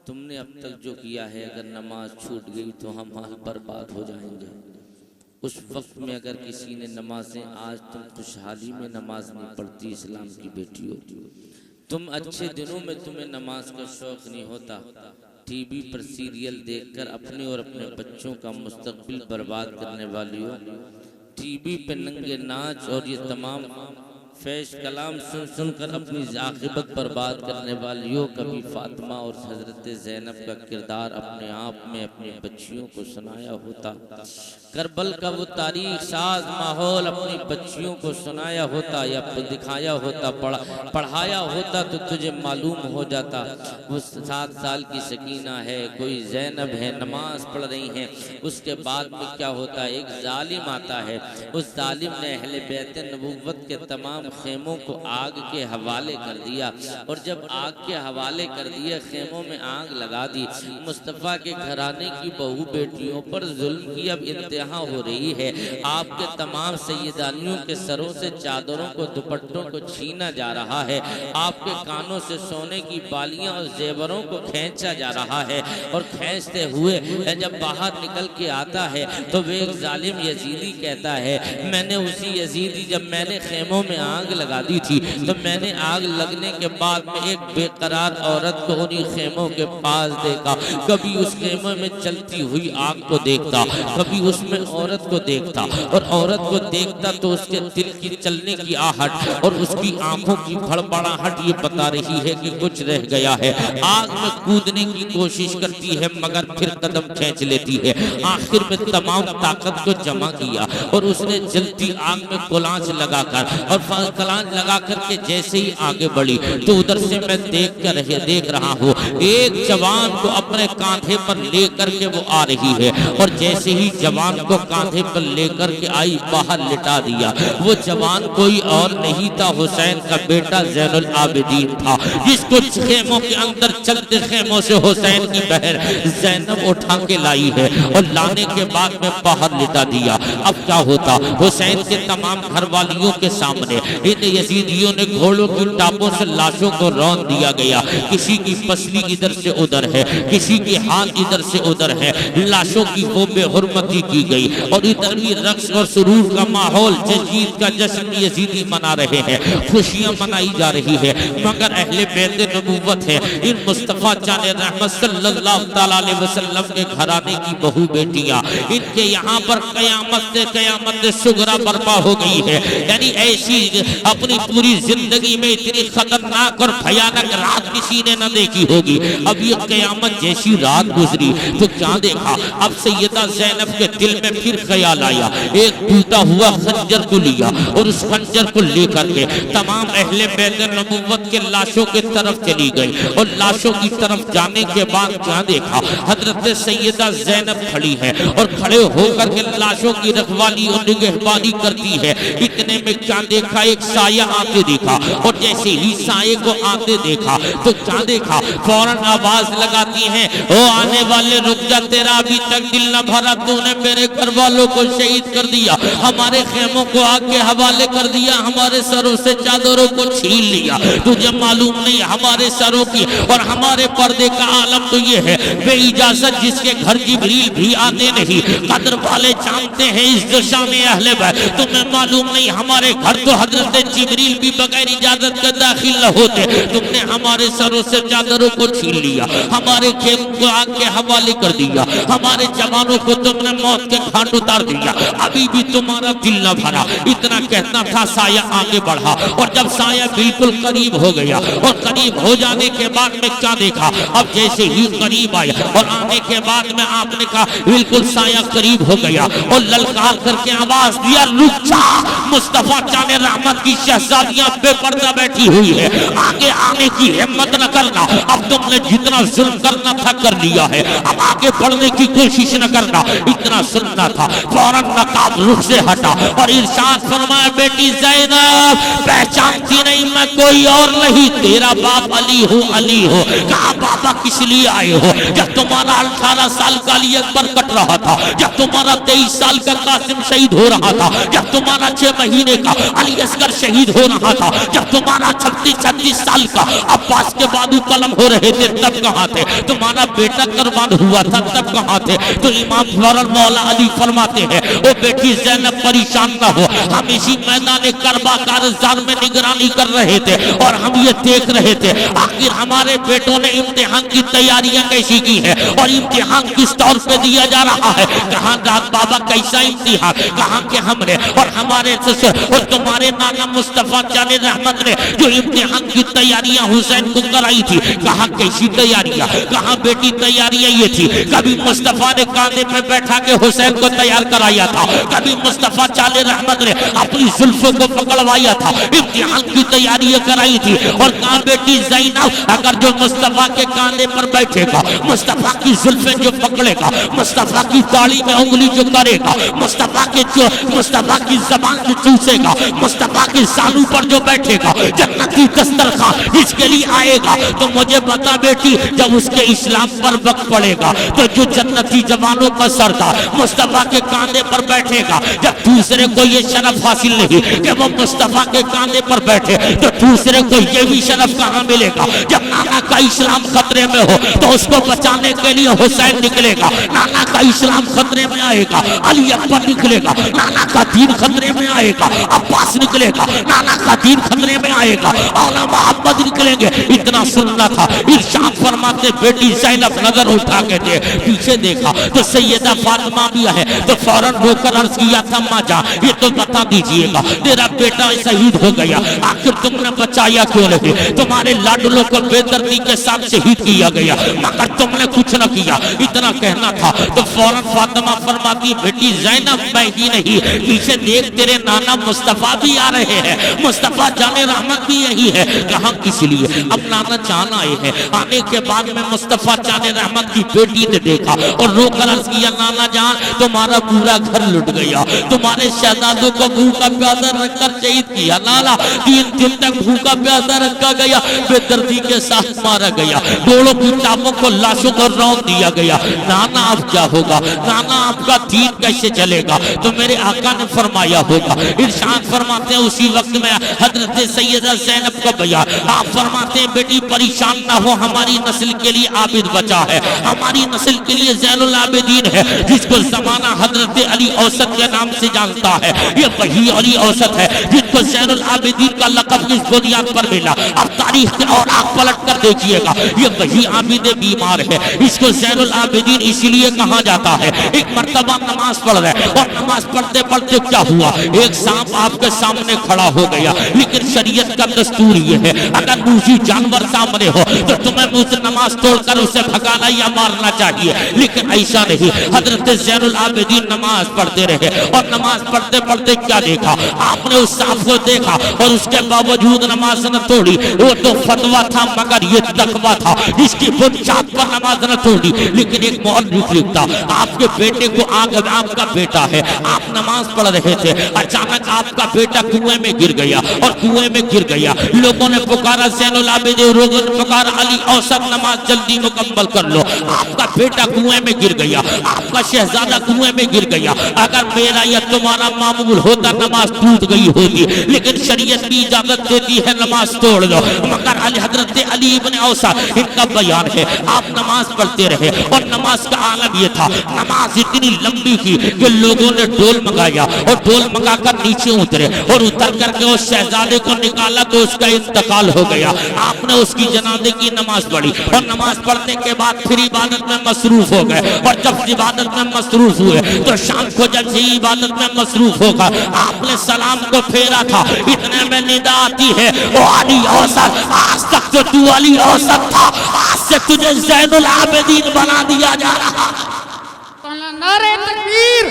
Speaker 5: तुमने अब तक जो किया है, अगर नमाज छूट गई तो हम बर्बाद हो जाएंगे। उस वक्त में अगर किसी ने नमाजें, आज तुम खुशहाली में नमाज नहीं पढ़ती इस्लाम की बेटी हो, तुम अच्छे दिनों में तुम्हें नमाज का शौक नहीं होता, टीवी पर सीरियल देखकर अपने और अपने बच्चों का मुस्तकबिल बर्बाद करने वाली हो, टीवी पे नंगे नाच और ये तमाम फैश कलाम सुन सुनकर अपनी आखिरत बर्बाद करने वाली हो, कभी फातिमा और हजरत ज़ैनब का किरदार अपने आप में अपनी बच्चियों को सुनाया होता, करबल का वो तारीख साज माहौल अपनी बच्चियों को सुनाया होता या दिखाया होता, पढ़ाया होता, तो तुझे मालूम हो जाता वो 7 साल की सकीना है, कोई ज़ैनब है, नमाज पढ़ रही हैं। उसके बाद में क्या होता है, एक जालिम आता है, उस जालिम ने अहले बैत नबुव्वत के तमाम तमाम खेमों को आग के हवाले कर दिया। और जब आग के हवाले कर दिया, खेमों में आग लगा दी। मुस्तफ़ा के घराने की बहू बेटियों पर जुल्म की अब इंतहा हो रही है। आपके तमाम सैयदानियों के सरों से चादरों को, दुपट्टों को छीना जा रहा है। आपके कानों से सोने की बालियां और जेवरों को खींचा जा रहा है। और खींचते हुए जब बाहर निकल के आता है तो वे एक जालिम यजीदी कहता है, मैंने उसी यजीदी, जब मैंने खेमों में आग लगा दी थी तो मैंने आग लगने के बाद में एक बेकरार औरत को उन्हीं खेमों के पास देखा। कभी उस खेमे में चलती हुई आग को देखता, कभी उसमें औरत को देखता। और औरत को देखता तो उसके दिल की चलने की आहट और उसकी आंखों की भड़बड़ाहट ये बता रही है कि कुछ रह गया है। आग में कूदने की कोशिश करती है मगर फिर कदम खींच लेती है। आखिर में तमाम ताकत को जमा किया और उसने जलती आग में कुलांच लगाकर और कुलांच लगाकर के जैसे ही आगे बढ़ी तो उधर से मैं देख रहा हूँ एक जवान को अपने कांधे पर लेकर के वो आ रही है। और जैसे ही जवान को कांधे पर लेकर के आई, बाहर लिटा दिया। वो जवान कोई और नहीं था, हुसैन का बेटा ज़ैनुल आबिदीन था, जिसको खेमों के अंदर चलते खेमों से हुसैन की बहन ज़ैनब उठा के लाई है और लाने के बाद में बाहर लिटा दिया। अब क्या होता, हुसैन के तमाम घरवालियों के सामने इन यजीदियों ने घोड़ों की टापों से लाशों को रौंद दिया गया। किसी की पसली इधर से उधर है, किसी की हाथ इधर से उधर है। लाशों की वो बेहुरमती की गई और इधर भी रक्स और सुरूर का माहौल, जीत का जश्न यजीदी मना रहे हैं, खुशियां मनाई जा रही है। मगर अहले बैत नबूवत है, इन मुस्तफ़ा जाने रहमत सल्लल्लाहु तआला अलैहि वसल्लम के घराने की बहू बेटियां, इनके यहाँ पर कयामत सुगरा बर्पा हो गई है। यानी ऐसी अपनी पूरी जिंदगी में इतनी खतरनाक और भयानक रात किसी ने न देखी होगी। अब ये कयामत जैसी रात गुजरी तो क्या देखा, अब सैयदा ज़ैनब के दिल में फिर ख्याल आया। एक टूटा हुआ खंजर को लिया और उस खंजर को लेकर के तमाम अहले बैत नबूवत के लाशों की तरफ चली गई। और लाशों की तरफ जाने के बाद क्या देखा, हजरत सैयदा ज़ैनब खड़ी है और खड़े होकर के लाशों की रखवाली और निगहबानी करती है। इतने में क्या देखा, एक साया आते देखा। और जैसे ही साये को आते देखा तो क्या देखा, फौरन आवाज लगाती है, ओ आने वाले रुक जा, तेरा अभी तक दिल न भरा, तूने मेरे घर वालों को शहीद कर दिया, हमारे खेमों को आग के हवाले कर दिया, हमारे सरों से चादरों को छीन लिया। तुझे मालूम नहीं हमारे सरों की और हमारे पर्दे का आलम तो ये है, बेइजाजत जिसके घर जिब्रील भी आते नहीं, कदर वाले जानते हैं इस दिशा में अहले बैत। तुम्हें मालूम नहीं हमारे घर तो हजरत जिब्रील भी बगैर इजाजत के दाखिल न होते। तुमने हमारे सरों से चादरों को छीन लिया, हमारे खेम को आग के हवाले कर दिया, हमारे जवानों को तुमने मौत के घाट उतार दिया, अभी भी तुम्हारा दिल न भरा। इतना कहना था, साया आगे बढ़ा और जब साया बिल्कुल करीब हो गया और करीब हो जाने के बाद में क्या देखा, अब जैसे ही करीब आया और आने के बाद में आपने कहा बिल्कुल साया करीब हो गया और ललकार करके आवाज दिया, रुक जा, मुस्तफा जाने रहमत की शहजादियां बेपर्दा बैठी हुई है, आगे आने की हिम्मत न करना। अब तुमने जितना जुल्म करना था कर लिया है, अब आगे बढ़ने की कोशिश न करना, इतना सुनना था। फौरन नकाब रुख से हटा और इरशाद फरमाया, बेटी ज़ैनब पहचानती नहीं मैं कोई और नहीं, तेरा बाप अली हूँ, अली हो। कहा बाबा किस लिए आए हो? जब तुम्हारा 18 साल का अली अकबर कट रहा था, जब तुम्हारा 23 साल का कासिम शहीद हो रहा था, जब तुम्हारा 6 महीने का अली असगर शहीद हो रहा था, जब तुम्हारा 36 साल का अब्बास के बादू कलम हो रहे थे, तब कहाँ थे? तुम्हारा बेटा कुर्बान हुआ था, तब कहाँ थे? तो इमाम फौरन मौला अली फरमाते हैं, ओ बेटी ज़ैनब परेशान न हो, हम इसी मैदान करबा कारज़ार में निगरानी कर रहे थे और हम ये देख रहे थे आखिर हमारे बेटों ने इम्तिहान की तैयारियां कैसी की है और इम्तिहान किस तौर पे दिया जा रहा है। कहाँ रात बाबा कैसा इम्तिहान, कहाँ के हमने और हमारे ससुर और तुम्हारे नाना मुस्तफा जाने रहमत ने जो इम्तिहान की तैयारियां हुसैन को कराई थी, कहाँ कैसी तैयारियां, कहाँ बेटी तैयारियां ये थी। कभी मुस्तफा ने
Speaker 1: कांधे पे बैठा के हुसैन को तैयार कराया था, कभी मुस्तफा चाले रहमत ने अपनी जुल्फों को पकड़वाया था, इम्तिहान की तैयारी कराई थी। और कहा बेटी ज़ैनब, अगर जो मुस्तफा के कांधे पर बैठेगा, मुस्तफा की जुल्फें जो पकड़ेगा, मुस्तफा की ताली में उंगली जो करेगा, मुस्तफा की जबान जो चूसेगा, मुस्तफा के सालू पर जो बैठेगा, जन्नती दस्तरखान इसके लिए आएगा। तो मुझे बता बेटी, जब उसके इस्लाम पर वक्त पड़ेगा तो जो जन्नती जवानों का सरदार मुस्तफा के कांधे पर बैठेगा, जब दूसरे को ये शरफ हासिल नहीं कि वो मुस्तफा के कांधे पर बैठे, तो दूसरे को ये भी शरफ कहाँ मिलेगा? जब नाना का इस्लाम खतरे में हो तो उसको बचाने के लिए हुसैन निकलेगा, नाना का इस्लाम खतरे में आएगा, अली अकबर निकलेगा, नाना का दीन खतरे में आएगा, अब्बास निकलेगा, नाना का दीन खतरे में आएगा, औला मोहम्मद निकलेंगे। इतना सुनना था। इरशाद फरमाते बेटी ज़ैनब नजर उठा के थे, पीछे देखा तो सैयदा फातिमा भी है, तो फौरन रोकर अर्ज किया था, अम्मा जा ये तो बता दीजिएगा, तेरा बेटा शहीद हो गया, आखिर तुमने बचाया क्यों नहीं? तुम्हारे लाडलों को बेदर्दी के साथ शहीद किया गया, मगर तुमने कुछ न किया। इतना कहना था तो फौरन फातिमा फरमाती, बेटी ज़ैनब मैं ही नहीं, पीछे देख तेरे नाना मुस्तफा भी आ रहे हैं, मुस्तफा जाने रहमत भी यही है। कहा किस लिए? अब नाना जान आए हैं। आने के बाद में मुस्तफा जाने रहमत की बेटी ने देखा और रोकर अर्ज किया, नाना जान तुम्हारा पूरा घर लुट गया, तुम्हारे शहजादों को भूखा प्यासा रखकर शहीद किया, नाना 3 दिन तक भूखा प्यासा रखा गया, बेदर्दी के साथ मारा गया, घोड़ों की टापों को लाशों को रौंद दिया गया, नाना अब क्या होगा? नाना आपका दीन कैसे चलेगा? तो मेरे आका ने फरमाया होगा। इरशाद फरमाते हैं उसी वक्त में हजरत सैयदा ज़ैनब को बयान, आप फरमाते हैं बेटी परेशान ना हो, हमारी नस्ल के लिए आबिद बचा है, हमारी नस्ल के लिए ज़ैनुल आबिदीन है, जिसको जमाना हजरत अली औसत के नाम से जानता है। ये वही अली औसत है जिनको ज़ैनुल आबिदीन का लक़ब किस बुनियाद पर मिला? अब तारीख और आँख पलट कर देखिएगा, ये वही आबिद बीमार है, इसको ज़ैनुल आबिदीन इसीलिए कहा जाता है। एक मर्तबा नमाज पढ़ रहे और नमाज पढ़ते पढ़ते क्या हुआ, एक सांप आपके सामने खड़ा हो गया, लेकिन शरीयत का दस्तूर ये है, अगर दूसरी जानवर सामने हो तो तुम्हें मुझसे नमाज तोड़कर उसे भगाना या मारना चाहिए, लेकिन ऐसा नहीं। हजरत ज़ैनुल आबिदीन नमाज पढ़ते रहे और नमाज पढ़ते पढ़ते क्या देखा, आपने उस सांप को देखा और उसके बावजूद नमाज न तोड़ी। वो तो फतवा था मगर ये तकवा था, जिसकी बुनियाद पर नमाज न तोड़ी। लेकिन एक मौलवी लिखता, आपके बेटे को आपका बेटा है, आप नमाज पढ़ रहे थे, अचानक आपका बेटा कुएं में गिर गया और कुएं में गिर गया, लोगों ने पुकारा ज़ैनुल आबिदीन, लोगों ने पुकारा अली औसत, नमाज जल्दी मुकम्मल कर लो, आपका बेटा कुएं में गिर गया, आपका शहजादा कुएं में गिर गया। अगर मेरा या तुम्हारा मामूल होता नमाज टूट गई होती, लेकिन शरीयत की इजाजत देती है नमाज तोड़ लो। मगर हजरत अली इब्न औसत इनका बयान है, आप नमाज पढ़ते रहे और नमाज का आलम यह था, नमाज इतनी लंबी की कि लोगों ने ढोल मंगाया और ढोल मंगाकर नीचे उतरे और उतर करके उस शहजादे को निकाला तो उसका इंतकाल हो गया। आपने उसकी जनाजे की नमाज पढ़ी और नमाज पढ़ने के बाद फिर इबादत में मसरूफ हो गए, और जब इबादत में मसरूफ हुए तो शाम को जब से इबादत में मसरूफ होगा, आपने सलाम को फेरा था, इतने में निदा आती है, ओ अली औसत, आज तक तो तू अली औसत था, आज से तुझे ज़ैनुल आबिदीन बना दिया जा रहा।
Speaker 4: नारे तकबीर,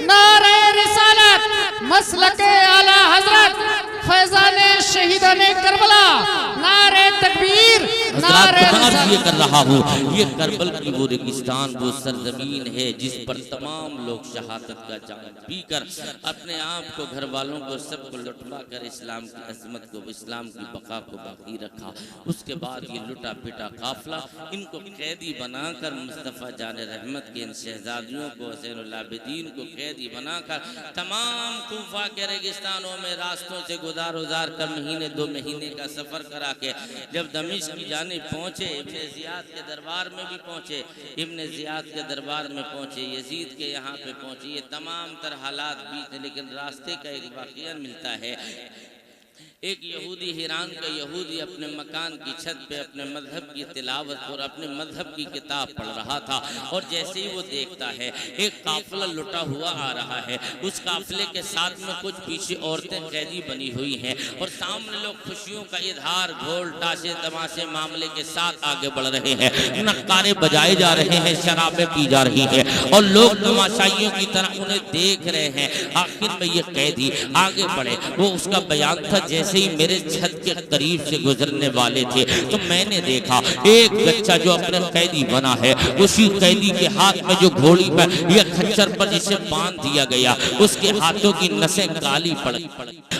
Speaker 4: नारे रिसालत, मसलके आला हजरत, फैजाने शहीदाने करबला, नारे तकबीर, नारे रिसालत।
Speaker 5: ये कर रहा हूँ, ये करबल की वो रेगिस्तान, वो सरजमीन है जिस पर तमाम लोग शहादत का जाम पीकर अपने आप को, घर वालों को, सबको लुटवा कर इस्लाम की अजमत को, इस्लाम की बका को बाकी रखा। उसके बाद ये लुटा पिटा काफिला इनको कैदी बनाकर मुस्तफ़ा जाने रहमत के इन शहजादियों को, ज़ैनुल आबिदीन को कैदी बनाकर तमाम कूफा के रेगिस्तानों में रास्तों से गुजार कर महीने 2 महीने का सफर करा के जब दमिश्क की जानिब पहुंचे, इब्ने ज़ियाद के दरबार में भी पहुंचे, इब्ने ज़ियाद के दरबार में पहुंचे, यजीद के यहाँ पे पहुंचे, ये तमाम तरह हालात बीते, लेकिन रास्ते का एक वाक़या मिलता है। एक यहूदी हिरान का यहूदी अपने मकान की छत पे अपने मजहब की तिलावत और अपने मजहब की किताब पढ़ रहा था और जैसे ही वो देखता है एक काफिला लुटा हुआ आ रहा है। उस काफिले के साथ में कुछ पीछे औरतें कैदी बनी हुई हैं और सामने लोग खुशियों का इजहार ढोल ताशे तमाशे मामले के साथ आगे बढ़ रहे हैं। नक्कारे बजाए जा रहे हैं, शराबें पी जा रही हैं और लोग तमाशाइयों की तरह उन्हें देख रहे हैं। आखिर में ये कैदी आगे बढ़े। वो उसका बयान था, जैसे ही मेरे छत के करीब से गुजरने वाले थे तो मैंने देखा एक बच्चा जो अपने कैदी बना है, उसी कैदी के हाथ में जो घोड़ी पर या खच्चर पर जिसे बांध दिया गया, उसके हाथों की नसें काली पड़ी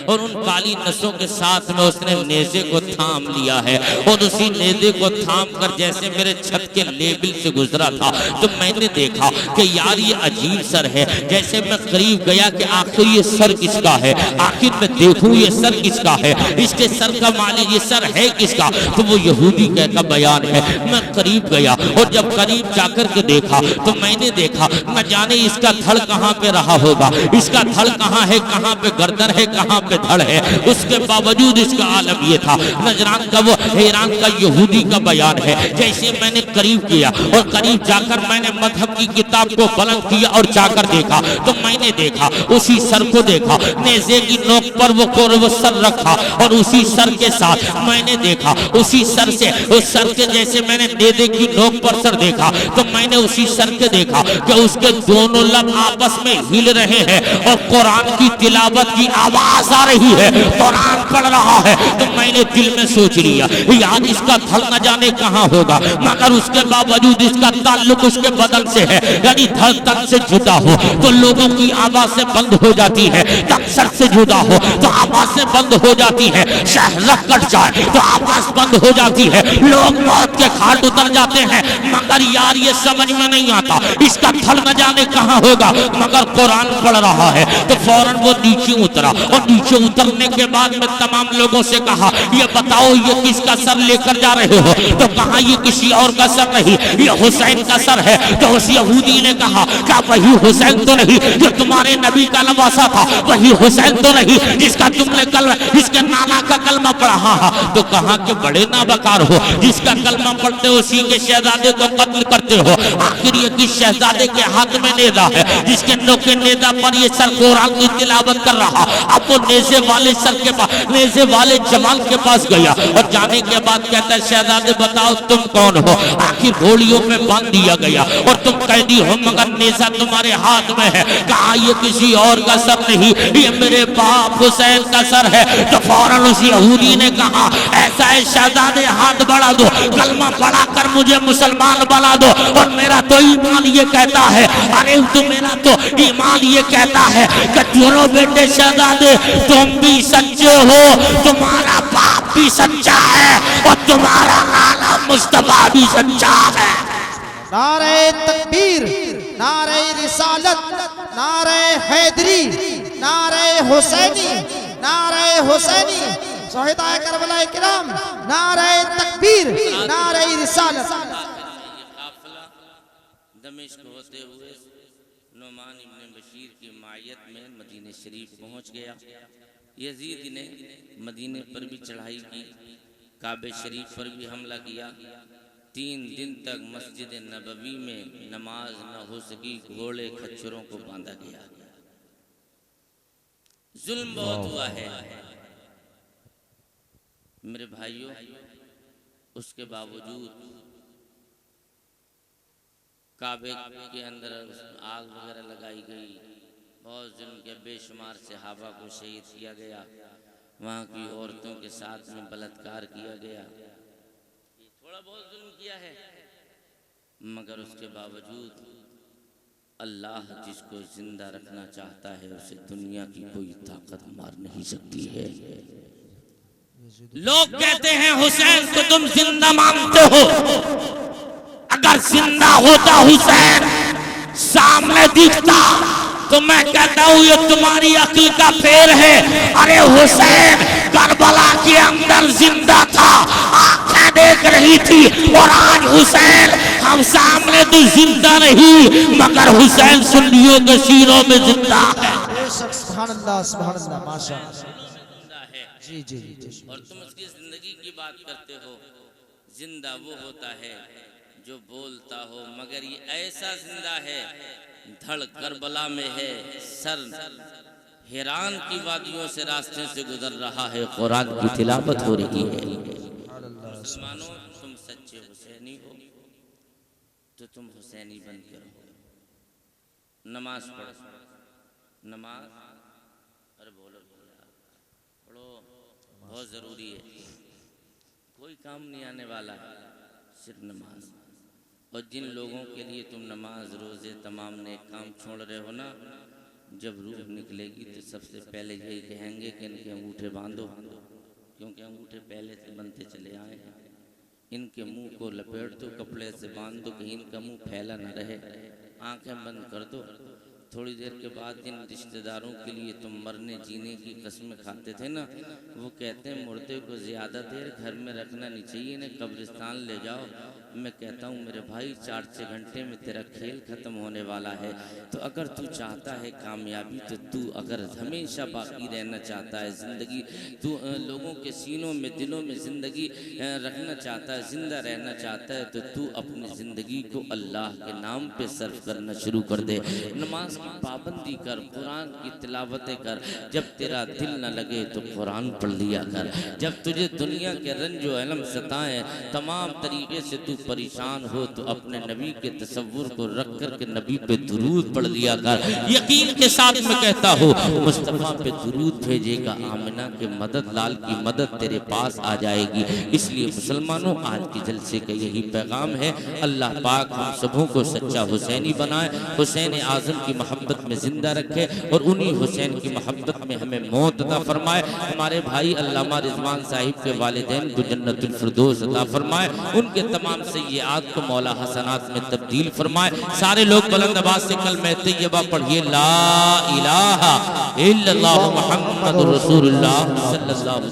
Speaker 5: और उन काली नसों के साथ में उसने नेज़े को थाम लिया है और उसी नेज़े को थाम कर जैसे मेरे छत के लेवल से गुजरा था तो मैंने देखा कि यार ये अजीब सर है। जैसे मैं करीब गया कि आखिर ये सर किसका है, आखिर मैं देखूं ये सर किसका है, इसके सर का मालिक ये सर है किसका, तो वो यहूदी का बयान है। मैं करीब गया और जब करीब जाकर के देखा तो मैंने देखा न जाने इसका धड़ कहाँ पे रहा होगा, इसका धड़ कहाँ है, कहाँ पे गर्दन है, कहाँ पे धड़ है। उसके बावजूद इसका आलम ये था। नजरान का वो हैरान का यहूदी का बयान है। जैसे मैंने करीब किया और करीब जाकर मैंने मजहब की किताब को बुलंद किया और जाकर देखा तो मैंने देखा उसी सर को देखा, नेज़े की नोक पर वो सर रखा और उसी सर के साथ मैंने देखा उसी सर से उस सर के जैसे मैंने नेज़े की नोक पर सर देखा तो मैंने उसी सर के देखा कि उसके दोनों लब आपस में हिल रहे हैं और कुरान की तिलावत की आवाज आ रही है, कुरान पढ़ रहा है। तो मैंने दिल में सोच लिया यार इसका धड़ न जाने कहाँ होगा, मगर उसके बावजूद इसका ताल्लुक उसके बदन से है, यानी धड़ तन से जुदा हो तो लोगों की आवाजें बंद हो जाती है, तन सर से जुदा हो तो आवाजें बंद हो जाती है, शहर कट जाए तो आवाज बंद हो जाती है, लोग मौत के घाट उतर जाते हैं। मगर यार ये समझ में नहीं आता इसका धड़ न जाने कहाँ होगा, मगर कुरान पढ़ रहा है। तो फौरन वो नीचे उतरा और नीचे उतरने के बाद में तमाम लोगों से कहा ये बताओ ये किसका सर लेकर जा रहे हो, तो कहा ये किसी और का सर नहीं, ये हुसैन का सर है। तो उस यहूदी ने कहा क्या वही हुसैन तो नहीं जो तुम्हारे नबी का नवासा था, वही हुसैन तो नहीं जिसका तुमने कल इसके नाना का कलमा पढ़ा। तो कहा कि बड़े नाबकार हो, जिसका कलमा पढ़ते हो उसी के शहजादे को कत्ल करते हो। आखिर ये किस शहजादे के हाथ में नेज़ा है जिसके नोके नेज़ा पर ये सर कुरान की तिलावत कर रहा। अब वो नेज़े वाले सर के पास, नेज़े वाले जमाल के पास गया और जाने के बाद कहता है शहजादे बताओ तुम कौन हो। आखिर घोड़ियों में बांध दिया गया और तुम कैदी हो मगर नेज़ा तुम्हारे हाथ में है। कहा ये किसी और का सर नहीं, ये मेरे बाप हुसैन का सर है। तो फौरन उस यहूदी ने कहा ऐसा है शहजादे हाथ बढ़ा दो, कलमा पढ़ा कर मुझे मुसलमान बना दो। और मेरा तो ईमान ये कहता है, अरे तो मेरा तो ईमान ये कहता है कि दोनों बेटे शहजादे तुम भी सच्चे हो, तुम्हारा बाप भी सच्चा है और तुम्हारा नाना मुस्तफा भी सच्चा है।
Speaker 3: नारे तकबीर, नारे रिसालत, नारे हैदरी, नारे हुसैनी, नारे हुसैनी, शहीदाए करबला किराम, नारे तकबीर, नारे रिसालत।
Speaker 5: दमिश्क होते हुए नुमान इब्न बशीर की मायत में मदीने शरीफ पहुंच गया। यजीद ने मदीने पर भी चढ़ाई की, काबे शरीफ पर भी हमला किया। 3 दिन तक मस्जिद नबवी में नमाज न हो सकी, घोड़े खच्चरों को बांधा गया। जुल्म बहुत हुआ है मेरे भाइयों। उसके बावजूद काबे के अंदर आग वगैरह लगाई गई, बहुत जुल्म के बेशुमार सहाबा को शहीद किया गया, वहाँ की औरतों के साथ में बलात्कार किया गया। थोड़ा बहुत जुल्म किया है मगर उसके बावजूद अल्लाह जिसको जिंदा रखना चाहता है उसे दुनिया की कोई ताकत मार नहीं सकती है। लोग कहते हैं हुसैन को तुम जिंदा मानते हो, अगर जिंदा होता हुसैन सामने दिखता तो मैं कहता हूं ये तुम्हारी अक्ल का फेर है। अरे हुसैन करबला के अंदर जिंदा था, आंखें देख रही थी, और आज हुसैन हम सामने तो जिंदा नहीं मगर हुसैन सुन्नियों के सीनों में जिंदा है।
Speaker 3: सुभान अल्लाह, सुभान अल्लाह, माशाअल्लाह। जी जी जी
Speaker 5: और तुम उसकी जिंदगी की बात करते हो। जिंदा वो होता है जो बोलता हो, मगर ये ऐसा जिंदा है, धड़ करबला में है, सर हिरान की वादियों से रास्ते से गुजर रहा है, कुरान की तिलावत हो रही है। मुसलमानों, तुम सच्चे हुसैनी हो तो तुम हुसैनी बन के रहो। नमाज पढ़ो, नमाज, अरे बोलो पढ़ो, बहुत ज़रूरी है। कोई काम नहीं आने वाला है, सिर्फ नमाज। और जिन लोगों के लिए तुम नमाज, रोज़े, तमाम नेक काम छोड़ रहे हो ना, जब रूह निकलेगी तो सबसे पहले यही कहेंगे कि इनके अंगूठे बांधो, क्योंकि अंगूठे पहले से बनते चले आए हैं। इनके मुंह को लपेट दो, कपड़े से बांध दो, कहीं इनका मुंह फैला न रहे। आंखें बंद कर दो। थोड़ी देर के बाद जिन रिश्तेदारों के लिए तुम मरने जीने की कसमें खाते थे ना, वो कहते हैं मुर्दे को ज़्यादा देर घर में रखना नहीं चाहिए, इन्हें कब्रिस्तान ले जाओ। मैं कहता हूँ मेरे भाई, 4-6 घंटे में तेरा खेल ख़त्म होने वाला है। तो अगर तू चाहता है कामयाबी, तो तू अगर हमेशा बाकी रहना चाहता है, ज़िंदगी तू लोगों के सीनों में, दिलों में ज़िंदगी रखना चाहता है, ज़िंदा रहना चाहता है, तो तू अपनी ज़िंदगी को अल्लाह के नाम पे सर्फ करना शुरू कर दे। नमाज की पाबंदी कर, कुरान की तिलावतें कर। जब तेरा दिल न लगे तो कुरान पढ़ लिया कर। जब तुझे दुनिया के रंज व अलम सताएं, तमाम तरीके से तू परेशान हो, तो अपने नबी के तसव्वुर को रख कर के नबी पे दुरूद पढ़ लिया कर। यकीन के साथ मैं कहता हूँ, मुस्तफ़ा पे दुरूद भेजेगा, आमिना के मदद लाल की मदद तेरे पास आ जाएगी। इसलिए मुसलमानों, आज के जलसे का यही पैगाम है, अल्लाह पाक हम सबों को सच्चा हुसैनी बनाए, हुसैन आज़म की मोहब्बत में जिंदा रखे और उन्हीं हुसैन की मोहब्बत में हमें मौत अता फरमाए। हमारे भाई अल्लामा रिजवान साहिब के वालिदैन को जन्नतुल फिरदौस अता फरमाए। उनके तमाम सय्यात को मौला हसनात में तब्दील फरमाए। सारे लोग बुलंद आवाज से कलमा तैयबा पढ़िए, ला इलाहा इल्लल्लाह मुहम्मदुर रसूलुल्लाह सल्लल्लाहु